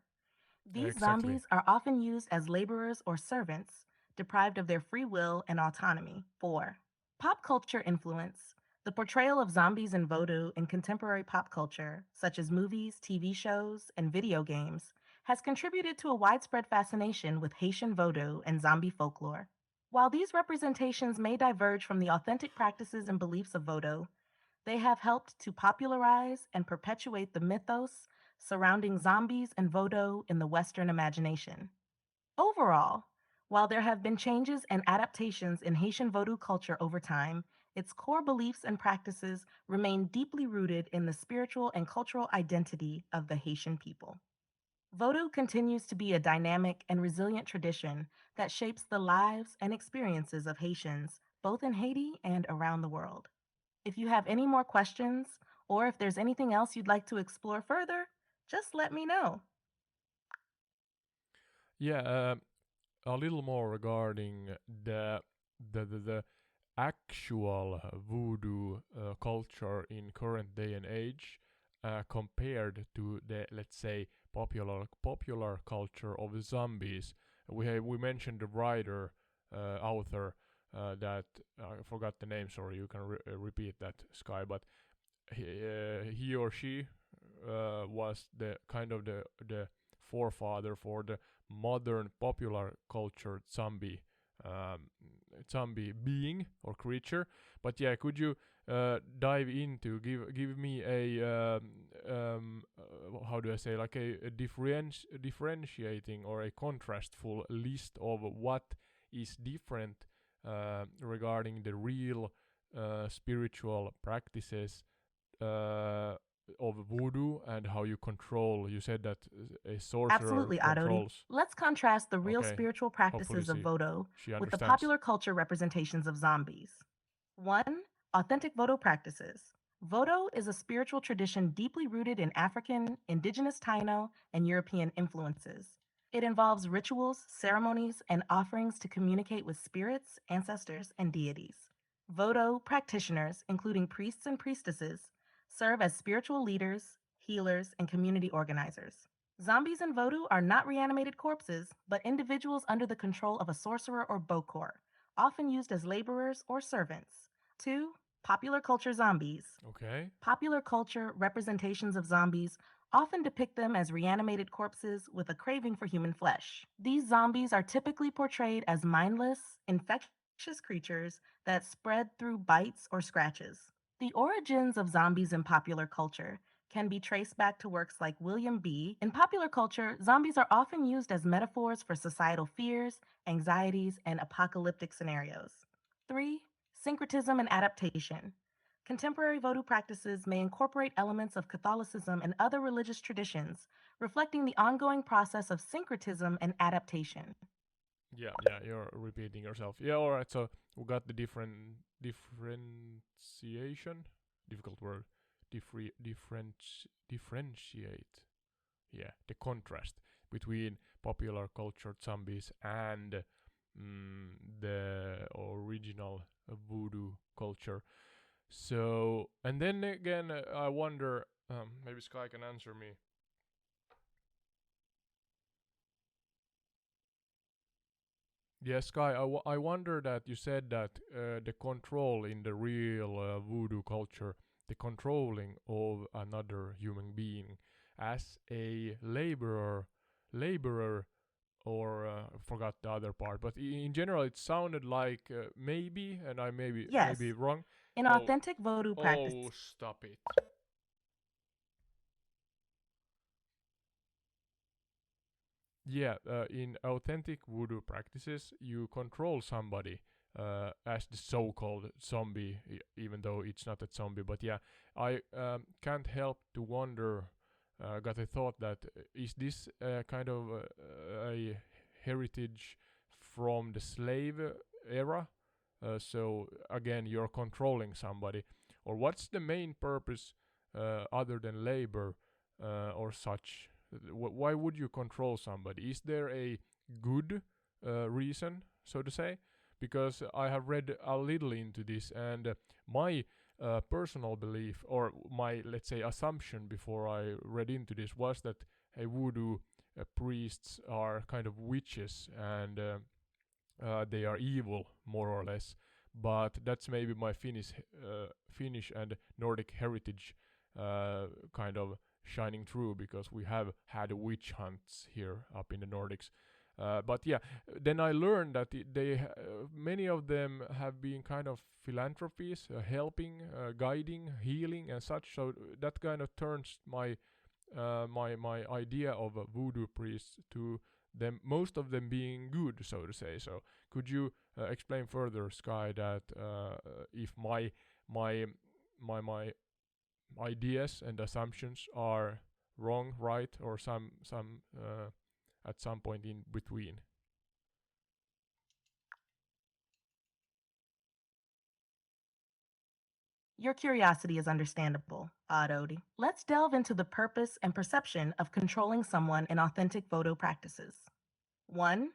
These Exactly. zombies are often used as laborers or servants, deprived of their free will and autonomy. 4. Pop culture influence. The portrayal of zombies in Vodou in contemporary pop culture, such as movies, TV shows, and video games, has contributed to a widespread fascination with Haitian Voodoo and zombie folklore. While these representations may diverge from the authentic practices and beliefs of Voodoo, they have helped to popularize and perpetuate the mythos surrounding zombies and Voodoo in the Western imagination. Overall, while there have been changes and adaptations in Haitian Vodou culture over time, its core beliefs and practices remain deeply rooted in the spiritual and cultural identity of the Haitian people. Vodou continues to be a dynamic and resilient tradition that shapes the lives and experiences of Haitians, both in Haiti and around the world. If you have any more questions, or if there's anything else you'd like to explore further, just let me know. Yeah, a little more regarding the the actual voodoo culture in current day and age compared to the, let's say, popular culture of zombies. We mentioned the writer, author, that I forgot the name. Sorry, you can repeat that, Sky. But he or she was the kind of the forefather for the modern popular culture um, zombie being or creature. But yeah, could you dive into give me a how do I say, like a differentiating or a contrastful list of what is different regarding the real spiritual practices uh, of voodoo and how you control. You said that a sorcerer Absolutely, Adodi. controls. Let's contrast the real Okay, spiritual hopefully practices of Vodo she with the understands. popular culture representations of zombies. 1. Authentic Vodo practices. Vodo is a spiritual tradition deeply rooted in African, indigenous Taino, and European influences. It involves rituals, ceremonies, and offerings to communicate with spirits, ancestors, and deities. Vodo practitioners, including priests and priestesses, serve as spiritual leaders, healers, and community organizers. Zombies in Voodoo are not reanimated corpses, but individuals under the control of a sorcerer or bokor, often used as laborers or servants. 2. Popular culture zombies. Okay. Popular culture representations of zombies often depict them as reanimated corpses with a craving for human flesh. These zombies are typically portrayed as mindless, infectious creatures that spread through bites or scratches. The origins of zombies in popular culture can be traced back to works like William B. In popular culture, zombies are often used as metaphors for societal fears, anxieties, and apocalyptic scenarios. 3. Syncretism and adaptation. Contemporary Vodou practices may incorporate elements of Catholicism and other religious traditions, reflecting the ongoing process of syncretism and adaptation. Yeah, yeah, you're repeating yourself. Yeah, all right. So we got the differentiation. Difficult word. Differentiate. Yeah, the contrast between popular cultured zombies and the original voodoo culture. So, and then again, I wonder. Maybe Sky can answer me. Yes, Sky, I wonder that you said that the control in the real voodoo culture, the controlling of another human being as a laborer, or forgot the other part, but in general, it sounded like maybe, and I maybe Yes, wrong. in Oh, authentic Vodou practice. oh, stop it. Yeah, in authentic voodoo practices, you control somebody as the so-called zombie, even though it's not a zombie. But yeah, I can't help to wonder. Got a thought that is this kind of a heritage from the slave era? So again, you're controlling somebody, or what's the main purpose other than labor or such? Why would you control somebody? Is there a good reason, so to say? Because I have read a little into this, and my personal belief, or my, let's say, assumption before I read into this, was that a voodoo priests are kind of witches, and they are evil, more or less. But that's maybe my Finnish and Nordic heritage kind of shining through because we have had witch hunts here up in the Nordics. But yeah, then I learned that many of them have been kind of philanthropies, helping, guiding, healing, and such. So that kind of turns my idea of a voodoo priest to them, most of them being good, so to say. So could you explain further, Sky, that if my my ideas and assumptions are wrong, right, or some at some point in between? Your curiosity is understandable, Adodi. Let's delve into the purpose and perception of controlling someone in authentic voodoo practices. 1.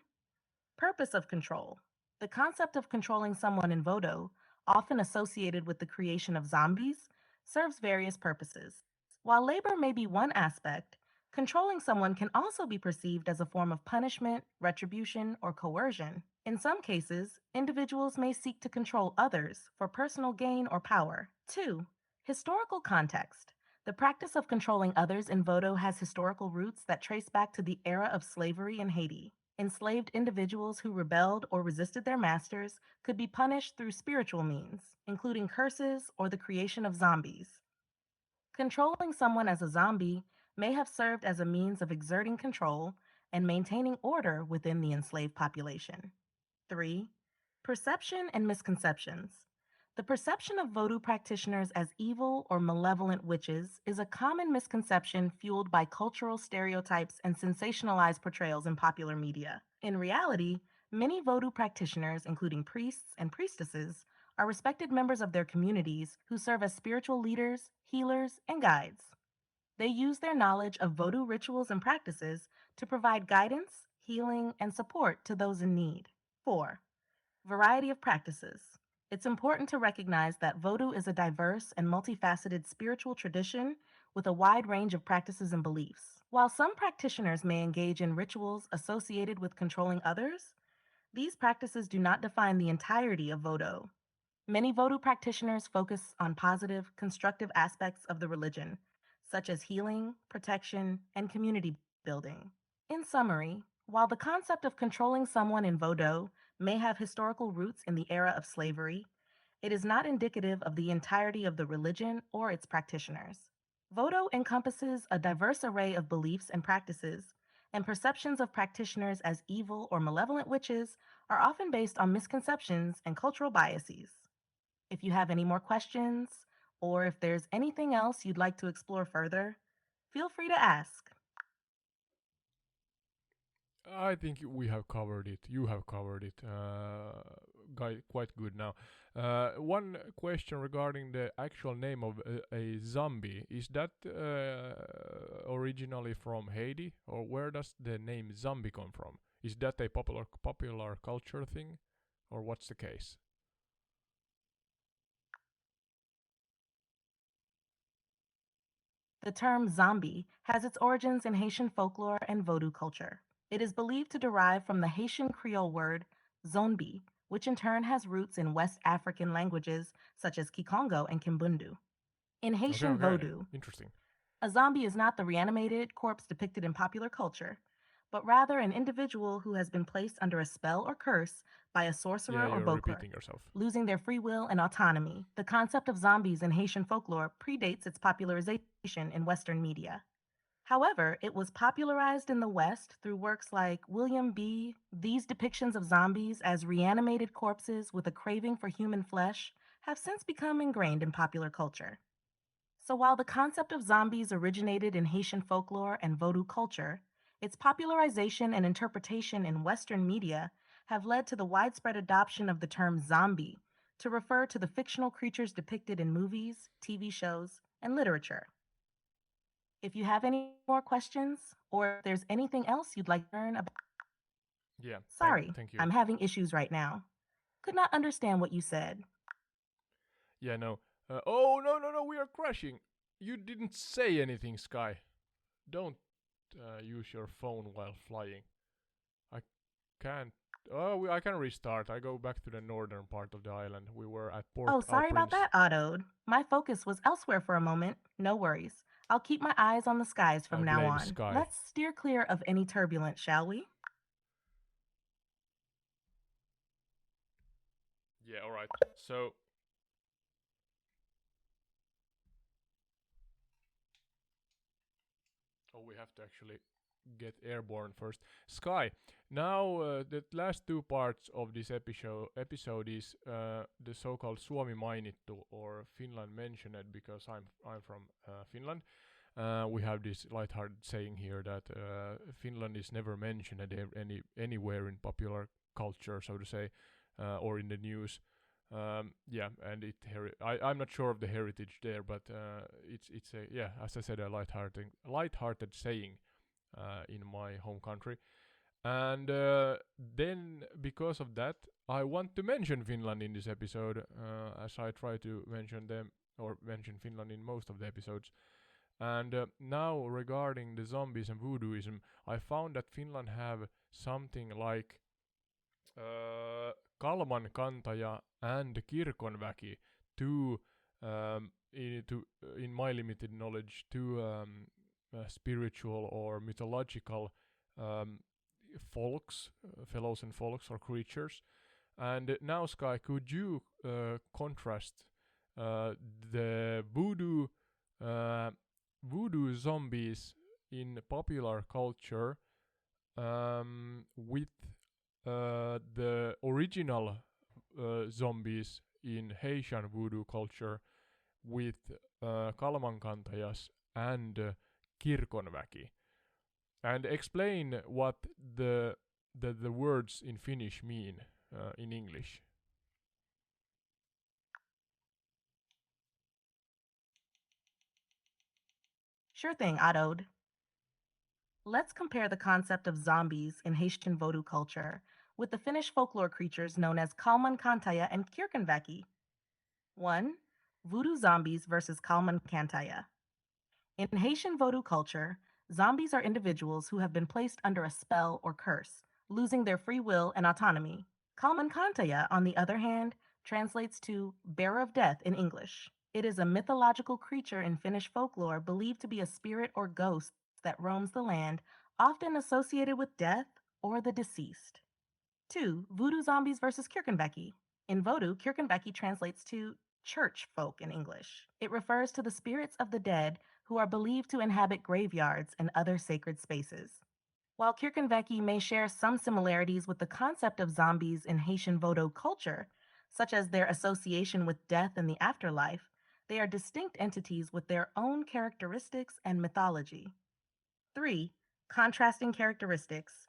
Purpose of control. The concept of controlling someone in Vodo, often associated with the creation of zombies, serves various purposes. While labor may be one aspect, controlling someone can also be perceived as a form of punishment, retribution, or coercion. In some cases, individuals may seek to control others for personal gain or power. 2. Historical context. The practice of controlling others in Vodo has historical roots that trace back to the era of slavery in Haiti. Enslaved individuals who rebelled or resisted their masters could be punished through spiritual means, including curses or the creation of zombies. Controlling someone as a zombie may have served as a means of exerting control and maintaining order within the enslaved population. 3. Perception and misconceptions. The perception of Vodou practitioners as evil or malevolent witches is a common misconception fueled by cultural stereotypes and sensationalized portrayals in popular media. In reality, many Vodou practitioners, including priests and priestesses, are respected members of their communities who serve as spiritual leaders, healers, and guides. They use their knowledge of Vodou rituals and practices to provide guidance, healing, and support to those in need. 4. Variety of practices. It's important to recognize that Vodou is a diverse and multifaceted spiritual tradition with a wide range of practices and beliefs. While some practitioners may engage in rituals associated with controlling others, these practices do not define the entirety of Vodou. Many Vodou practitioners focus on positive, constructive aspects of the religion, such as healing, protection, and community building. In summary, while the concept of controlling someone in Vodou may have historical roots in the era of slavery, it is not indicative of the entirety of the religion or its practitioners. Vodou encompasses a diverse array of beliefs and practices, and perceptions of practitioners as evil or malevolent witches are often based on misconceptions and cultural biases. If you have any more questions, or if there's anything else you'd like to explore further, feel free to ask. I think we have covered it. You have covered it, quite good now. One question regarding the actual name of a zombie. Is that originally from Haiti, or where does the name zombie come from? Is that a popular culture thing, or what's the case? The term zombie has its origins in Haitian folklore and Vodou culture. It is believed to derive from the Haitian Creole word zombi, which in turn has roots in West African languages such as Kikongo and Kimbundu. In Okay, Haitian okay, Vodou, interesting. a zombie is not the reanimated corpse depicted in popular culture, but rather an individual who has been placed under a spell or curse by a Yeah, sorcerer or you're bokur, repeating yourself. losing their free will and autonomy. The concept of zombies in Haitian folklore predates its popularization in Western media. However, it was popularized in the West through works like William B. These depictions of zombies as reanimated corpses with a craving for human flesh have since become ingrained in popular culture. So while the concept of zombies originated in Haitian folklore and Vodou culture, its popularization and interpretation in Western media have led to the widespread adoption of the term zombie to refer to the fictional creatures depicted in movies, TV shows, and literature. If you have any more questions, or if there's anything else you'd like to learn about, Yeah, sorry, thank you. I'm having issues right now. Could not understand what you said. Yeah, no. Oh no, no, no! We are crashing. You didn't say anything, Sky. Don't use your phone while flying. I can't. Oh, I can restart. I go back to the northern part of the island. We were at Port Oh, au sorry about Prince. that, Otto. My focus was elsewhere for a moment. No worries. I'll keep my eyes on the skies I from now blame on. Sky. Let's steer clear of any turbulence, shall we? Yeah, alright. So, oh, we have to actually get airborne first. Sky, now the last two parts of this episode is the so-called Suomi mainittu or Finland mentioned because I'm from Finland. We have this lighthearted saying here that Finland is never mentioned at anywhere in popular culture, so to say, or in the news. Yeah, and I'm not sure of the heritage there, but it's a, yeah, as I said, a lighthearted saying in my home country. And then because of that, I want to mention Finland in this episode, as I try to mention them or mention Finland in most of the episodes. And now regarding the zombies and voodooism, I found that Finland have something like Kalman kantaja and kirkonväki, two in my limited knowledge, two spiritual or mythological um, folks, fellows and folks or creatures. And now, Sky, could you contrast uh, the uh, voodoo zombies in popular culture with the original zombies in Haitian voodoo culture with Kalmankantajas and Kirkonväki, and explain what the words in Finnish mean in English. Sure thing, Adode. Let's compare the concept of zombies in Haitian Vodou culture with the Finnish folklore creatures known as Kalman Kantaya and Kirkonväki. 1. Voodoo zombies versus Kalman Kantaya. In Haitian Vodou culture, zombies are individuals who have been placed under a spell or curse, losing their free will and autonomy. Kalman Kantaya, on the other hand, translates to bearer of death in English. It is a mythological creature in Finnish folklore believed to be a spirit or ghost that roams the land, often associated with death or the deceased. 2. Voodoo zombies versus Kirkenbecky. In Vodou, Kirkenbecky translates to church folk in English. It refers to the spirits of the dead who are believed to inhabit graveyards and other sacred spaces. While Kirkenbecky may share some similarities with the concept of zombies in Haitian Vodou culture, such as their association with death and the afterlife, they are distinct entities with their own characteristics and mythology. 3. Contrasting characteristics.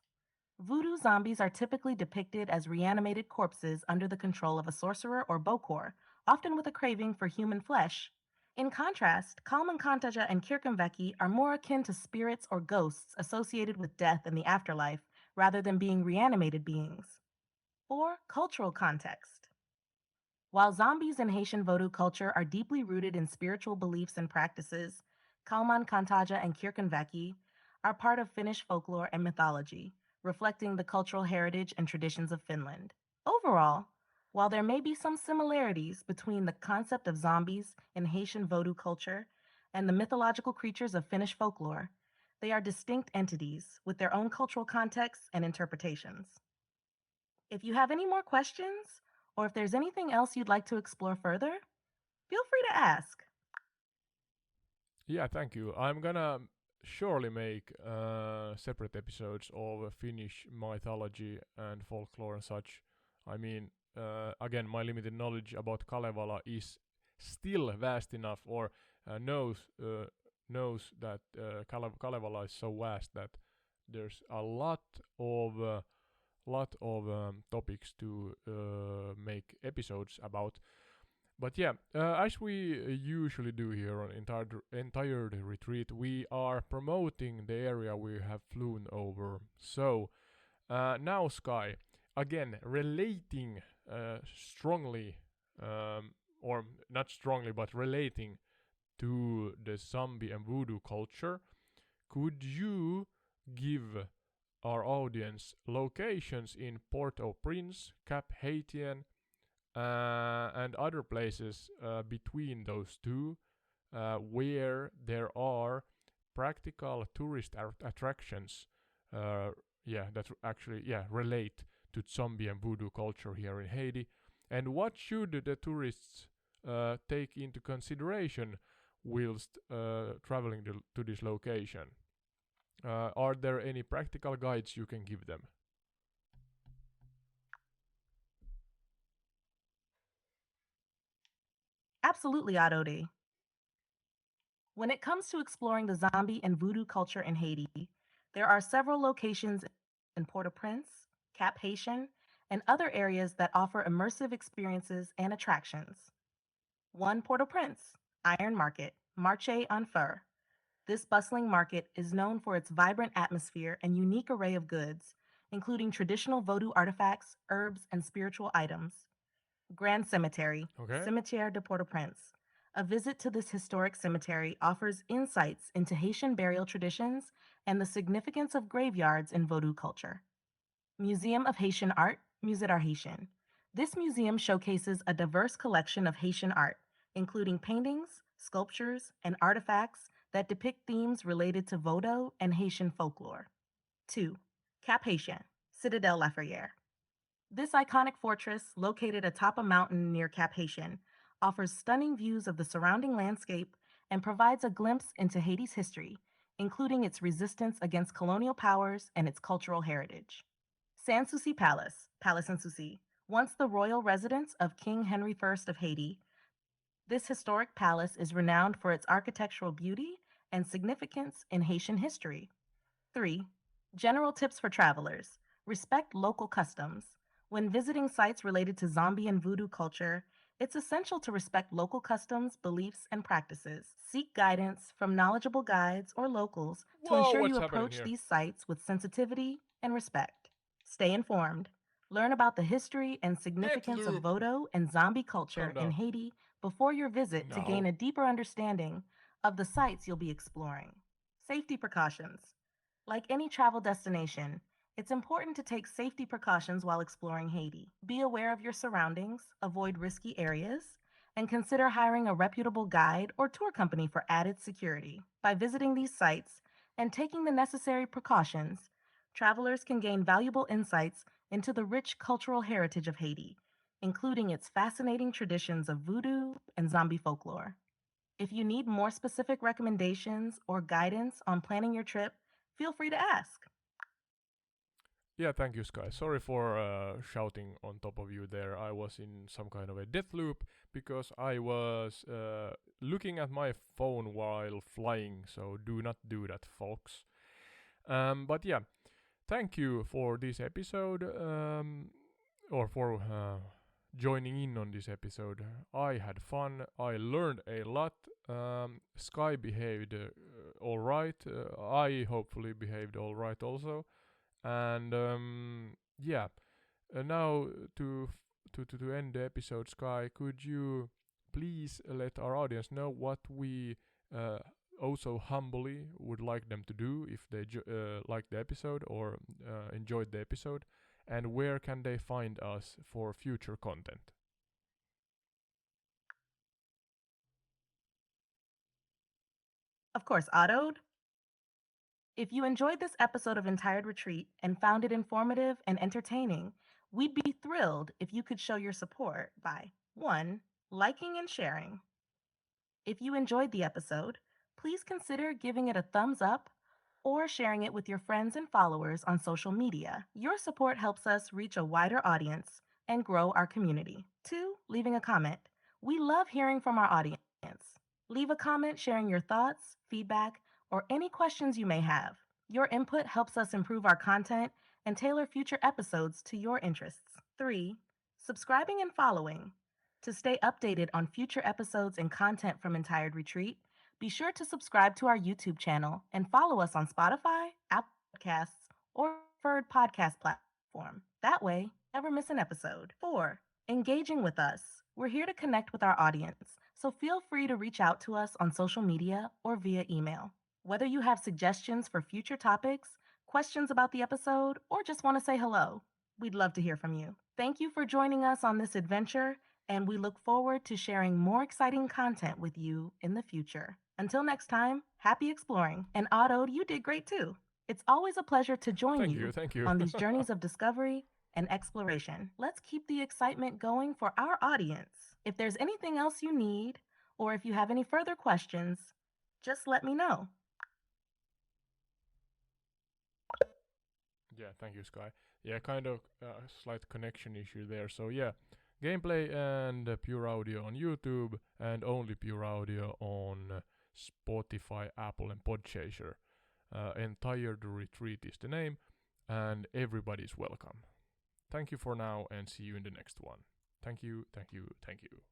Voodoo zombies are typically depicted as reanimated corpses under the control of a sorcerer or bokor, often with a craving for human flesh. In contrast, Kalman Kantaja and Kirkenväki are more akin to spirits or ghosts associated with death and the afterlife, rather than being reanimated beings. 4. Cultural context. While zombies in Haitian Vodou culture are deeply rooted in spiritual beliefs and practices, Kalman Kantaja and Kirkonväki are part of Finnish folklore and mythology, reflecting the cultural heritage and traditions of Finland. Overall, while there may be some similarities between the concept of zombies in Haitian Vodou culture and the mythological creatures of Finnish folklore, they are distinct entities with their own cultural contexts and interpretations. If you have any more questions, or if there's anything else you'd like to explore further, feel free to ask. Yeah, thank you. I'm gonna surely make separate episodes of Finnish mythology and folklore and such. I mean, again, my limited knowledge about Kalevala is still vast enough, or knows that Kalevala is so vast that there's a lot of topics to make episodes about. But yeah, as we usually do here on entire retreat, we are promoting the area we have flown over. So now, Sky, again relating strongly, or not strongly, but relating to the zombie and voodoo culture. Could you give our audience locations in Port-au-Prince, Cap Haitien, and other places between those two, where there are practical tourist attractions. Uh, yeah, that actually relate to zombie and voodoo culture here in Haiti. And what should the tourists take into consideration whilst traveling to this location? Are there any practical guides you can give them? Absolutely, Adode. When it comes to exploring the zombie and voodoo culture in Haiti, there are several locations in Port au Prince, Cap Haitian, and other areas that offer immersive experiences and attractions. 1. Port au Prince, Iron Market, Marché en Fur. This bustling market is known for its vibrant atmosphere and unique array of goods, including traditional Vodou artifacts, herbs, and spiritual items. Grand Cemetery, Okay. Cimetière de Port-au-Prince. A visit to this historic cemetery offers insights into Haitian burial traditions and the significance of graveyards in Vodou culture. Museum of Haitian Art, Musée d'Art Haitien. This museum showcases a diverse collection of Haitian art, including paintings, sculptures, and artifacts that depict themes related to Vodou and Haitian folklore. 2. Cap Haitien, Citadelle Lafayette. This iconic fortress, located atop a mountain near Cap Haitien, offers stunning views of the surrounding landscape and provides a glimpse into Haiti's history, including its resistance against colonial powers and its cultural heritage. Sanssouci Palace, Palace Sanssouci, once the royal residence of King Henry I of Haiti, this historic palace is renowned for its architectural beauty and significance in Haitian history. 3. General tips for travelers: respect local customs. When visiting sites related to zombie and voodoo culture, it's essential to respect local customs, beliefs, and practices. Seek guidance from knowledgeable guides or locals to Whoa, ensure what's you happening approach here? these sites with sensitivity and respect. Stay informed. Learn about the history and significance of Deathloop! Vodou and zombie Calm culture in down. Haiti before your visit to gain No. a deeper understanding of the sites you'll be exploring. Safety precautions. Like any travel destination, it's important to take safety precautions while exploring Haiti. Be aware of your surroundings, avoid risky areas, and consider hiring a reputable guide or tour company for added security. By visiting these sites and taking the necessary precautions, travelers can gain valuable insights into the rich cultural heritage of Haiti, including its fascinating traditions of voodoo and zombie folklore. If you need more specific recommendations or guidance on planning your trip, feel free to ask. Yeah, thank you, Sky. Sorry for shouting on top of you there. I was in some kind of a death loop because I was looking at my phone while flying, so do not do that, folks. But yeah, thank you for this episode, or for joining in on this episode. I had fun. I learned a lot. Sky behaved all right. I hopefully behaved all right also. And yeah, now to end the episode, Sky, could you please let our audience know what we uh, also humbly would like them to do if they liked the episode or enjoyed the episode, and where can they find us for future content? Of course, Otto, if you enjoyed this episode of Entired Retreat and found it informative and entertaining, we'd be thrilled if you could show your support by 1. Liking and sharing. If you enjoyed the episode, please consider giving it a thumbs up or sharing it with your friends and followers on social media. Your support helps us reach a wider audience and grow our community. 2. Leaving a comment. We love hearing from our audience. Leave a comment sharing your thoughts, feedback, or any questions you may have. Your input helps us improve our content and tailor future episodes to your interests. 3. Subscribing and following. To stay updated on future episodes and content from Entired Retreat, be sure to subscribe to our YouTube channel and follow us on Spotify, Apple Podcasts, or preferred podcast platform. That way, never miss an episode. 4. Engaging with us. We're here to connect with our audience, so feel free to reach out to us on social media or via email. Whether you have suggestions for future topics, questions about the episode, or just want to say hello, we'd love to hear from you. Thank you for joining us on this adventure, and we look forward to sharing more exciting content with you in the future. Until next time, happy exploring. And Otto, you did great too. It's always a pleasure to join Thank you, you thank you. on these journeys of discovery and exploration. Let's keep the excitement going for our audience. If there's anything else you need, or if you have any further questions, just let me know. Yeah, thank you, Sky. Yeah, kind of slight connection issue there. So yeah, gameplay and pure audio on YouTube, and only pure audio on Spotify, Apple, and Podchaser. Entire the Retreat is the name, and everybody's welcome. Thank you for now, and see you in the next one. Thank you, thank you, thank you.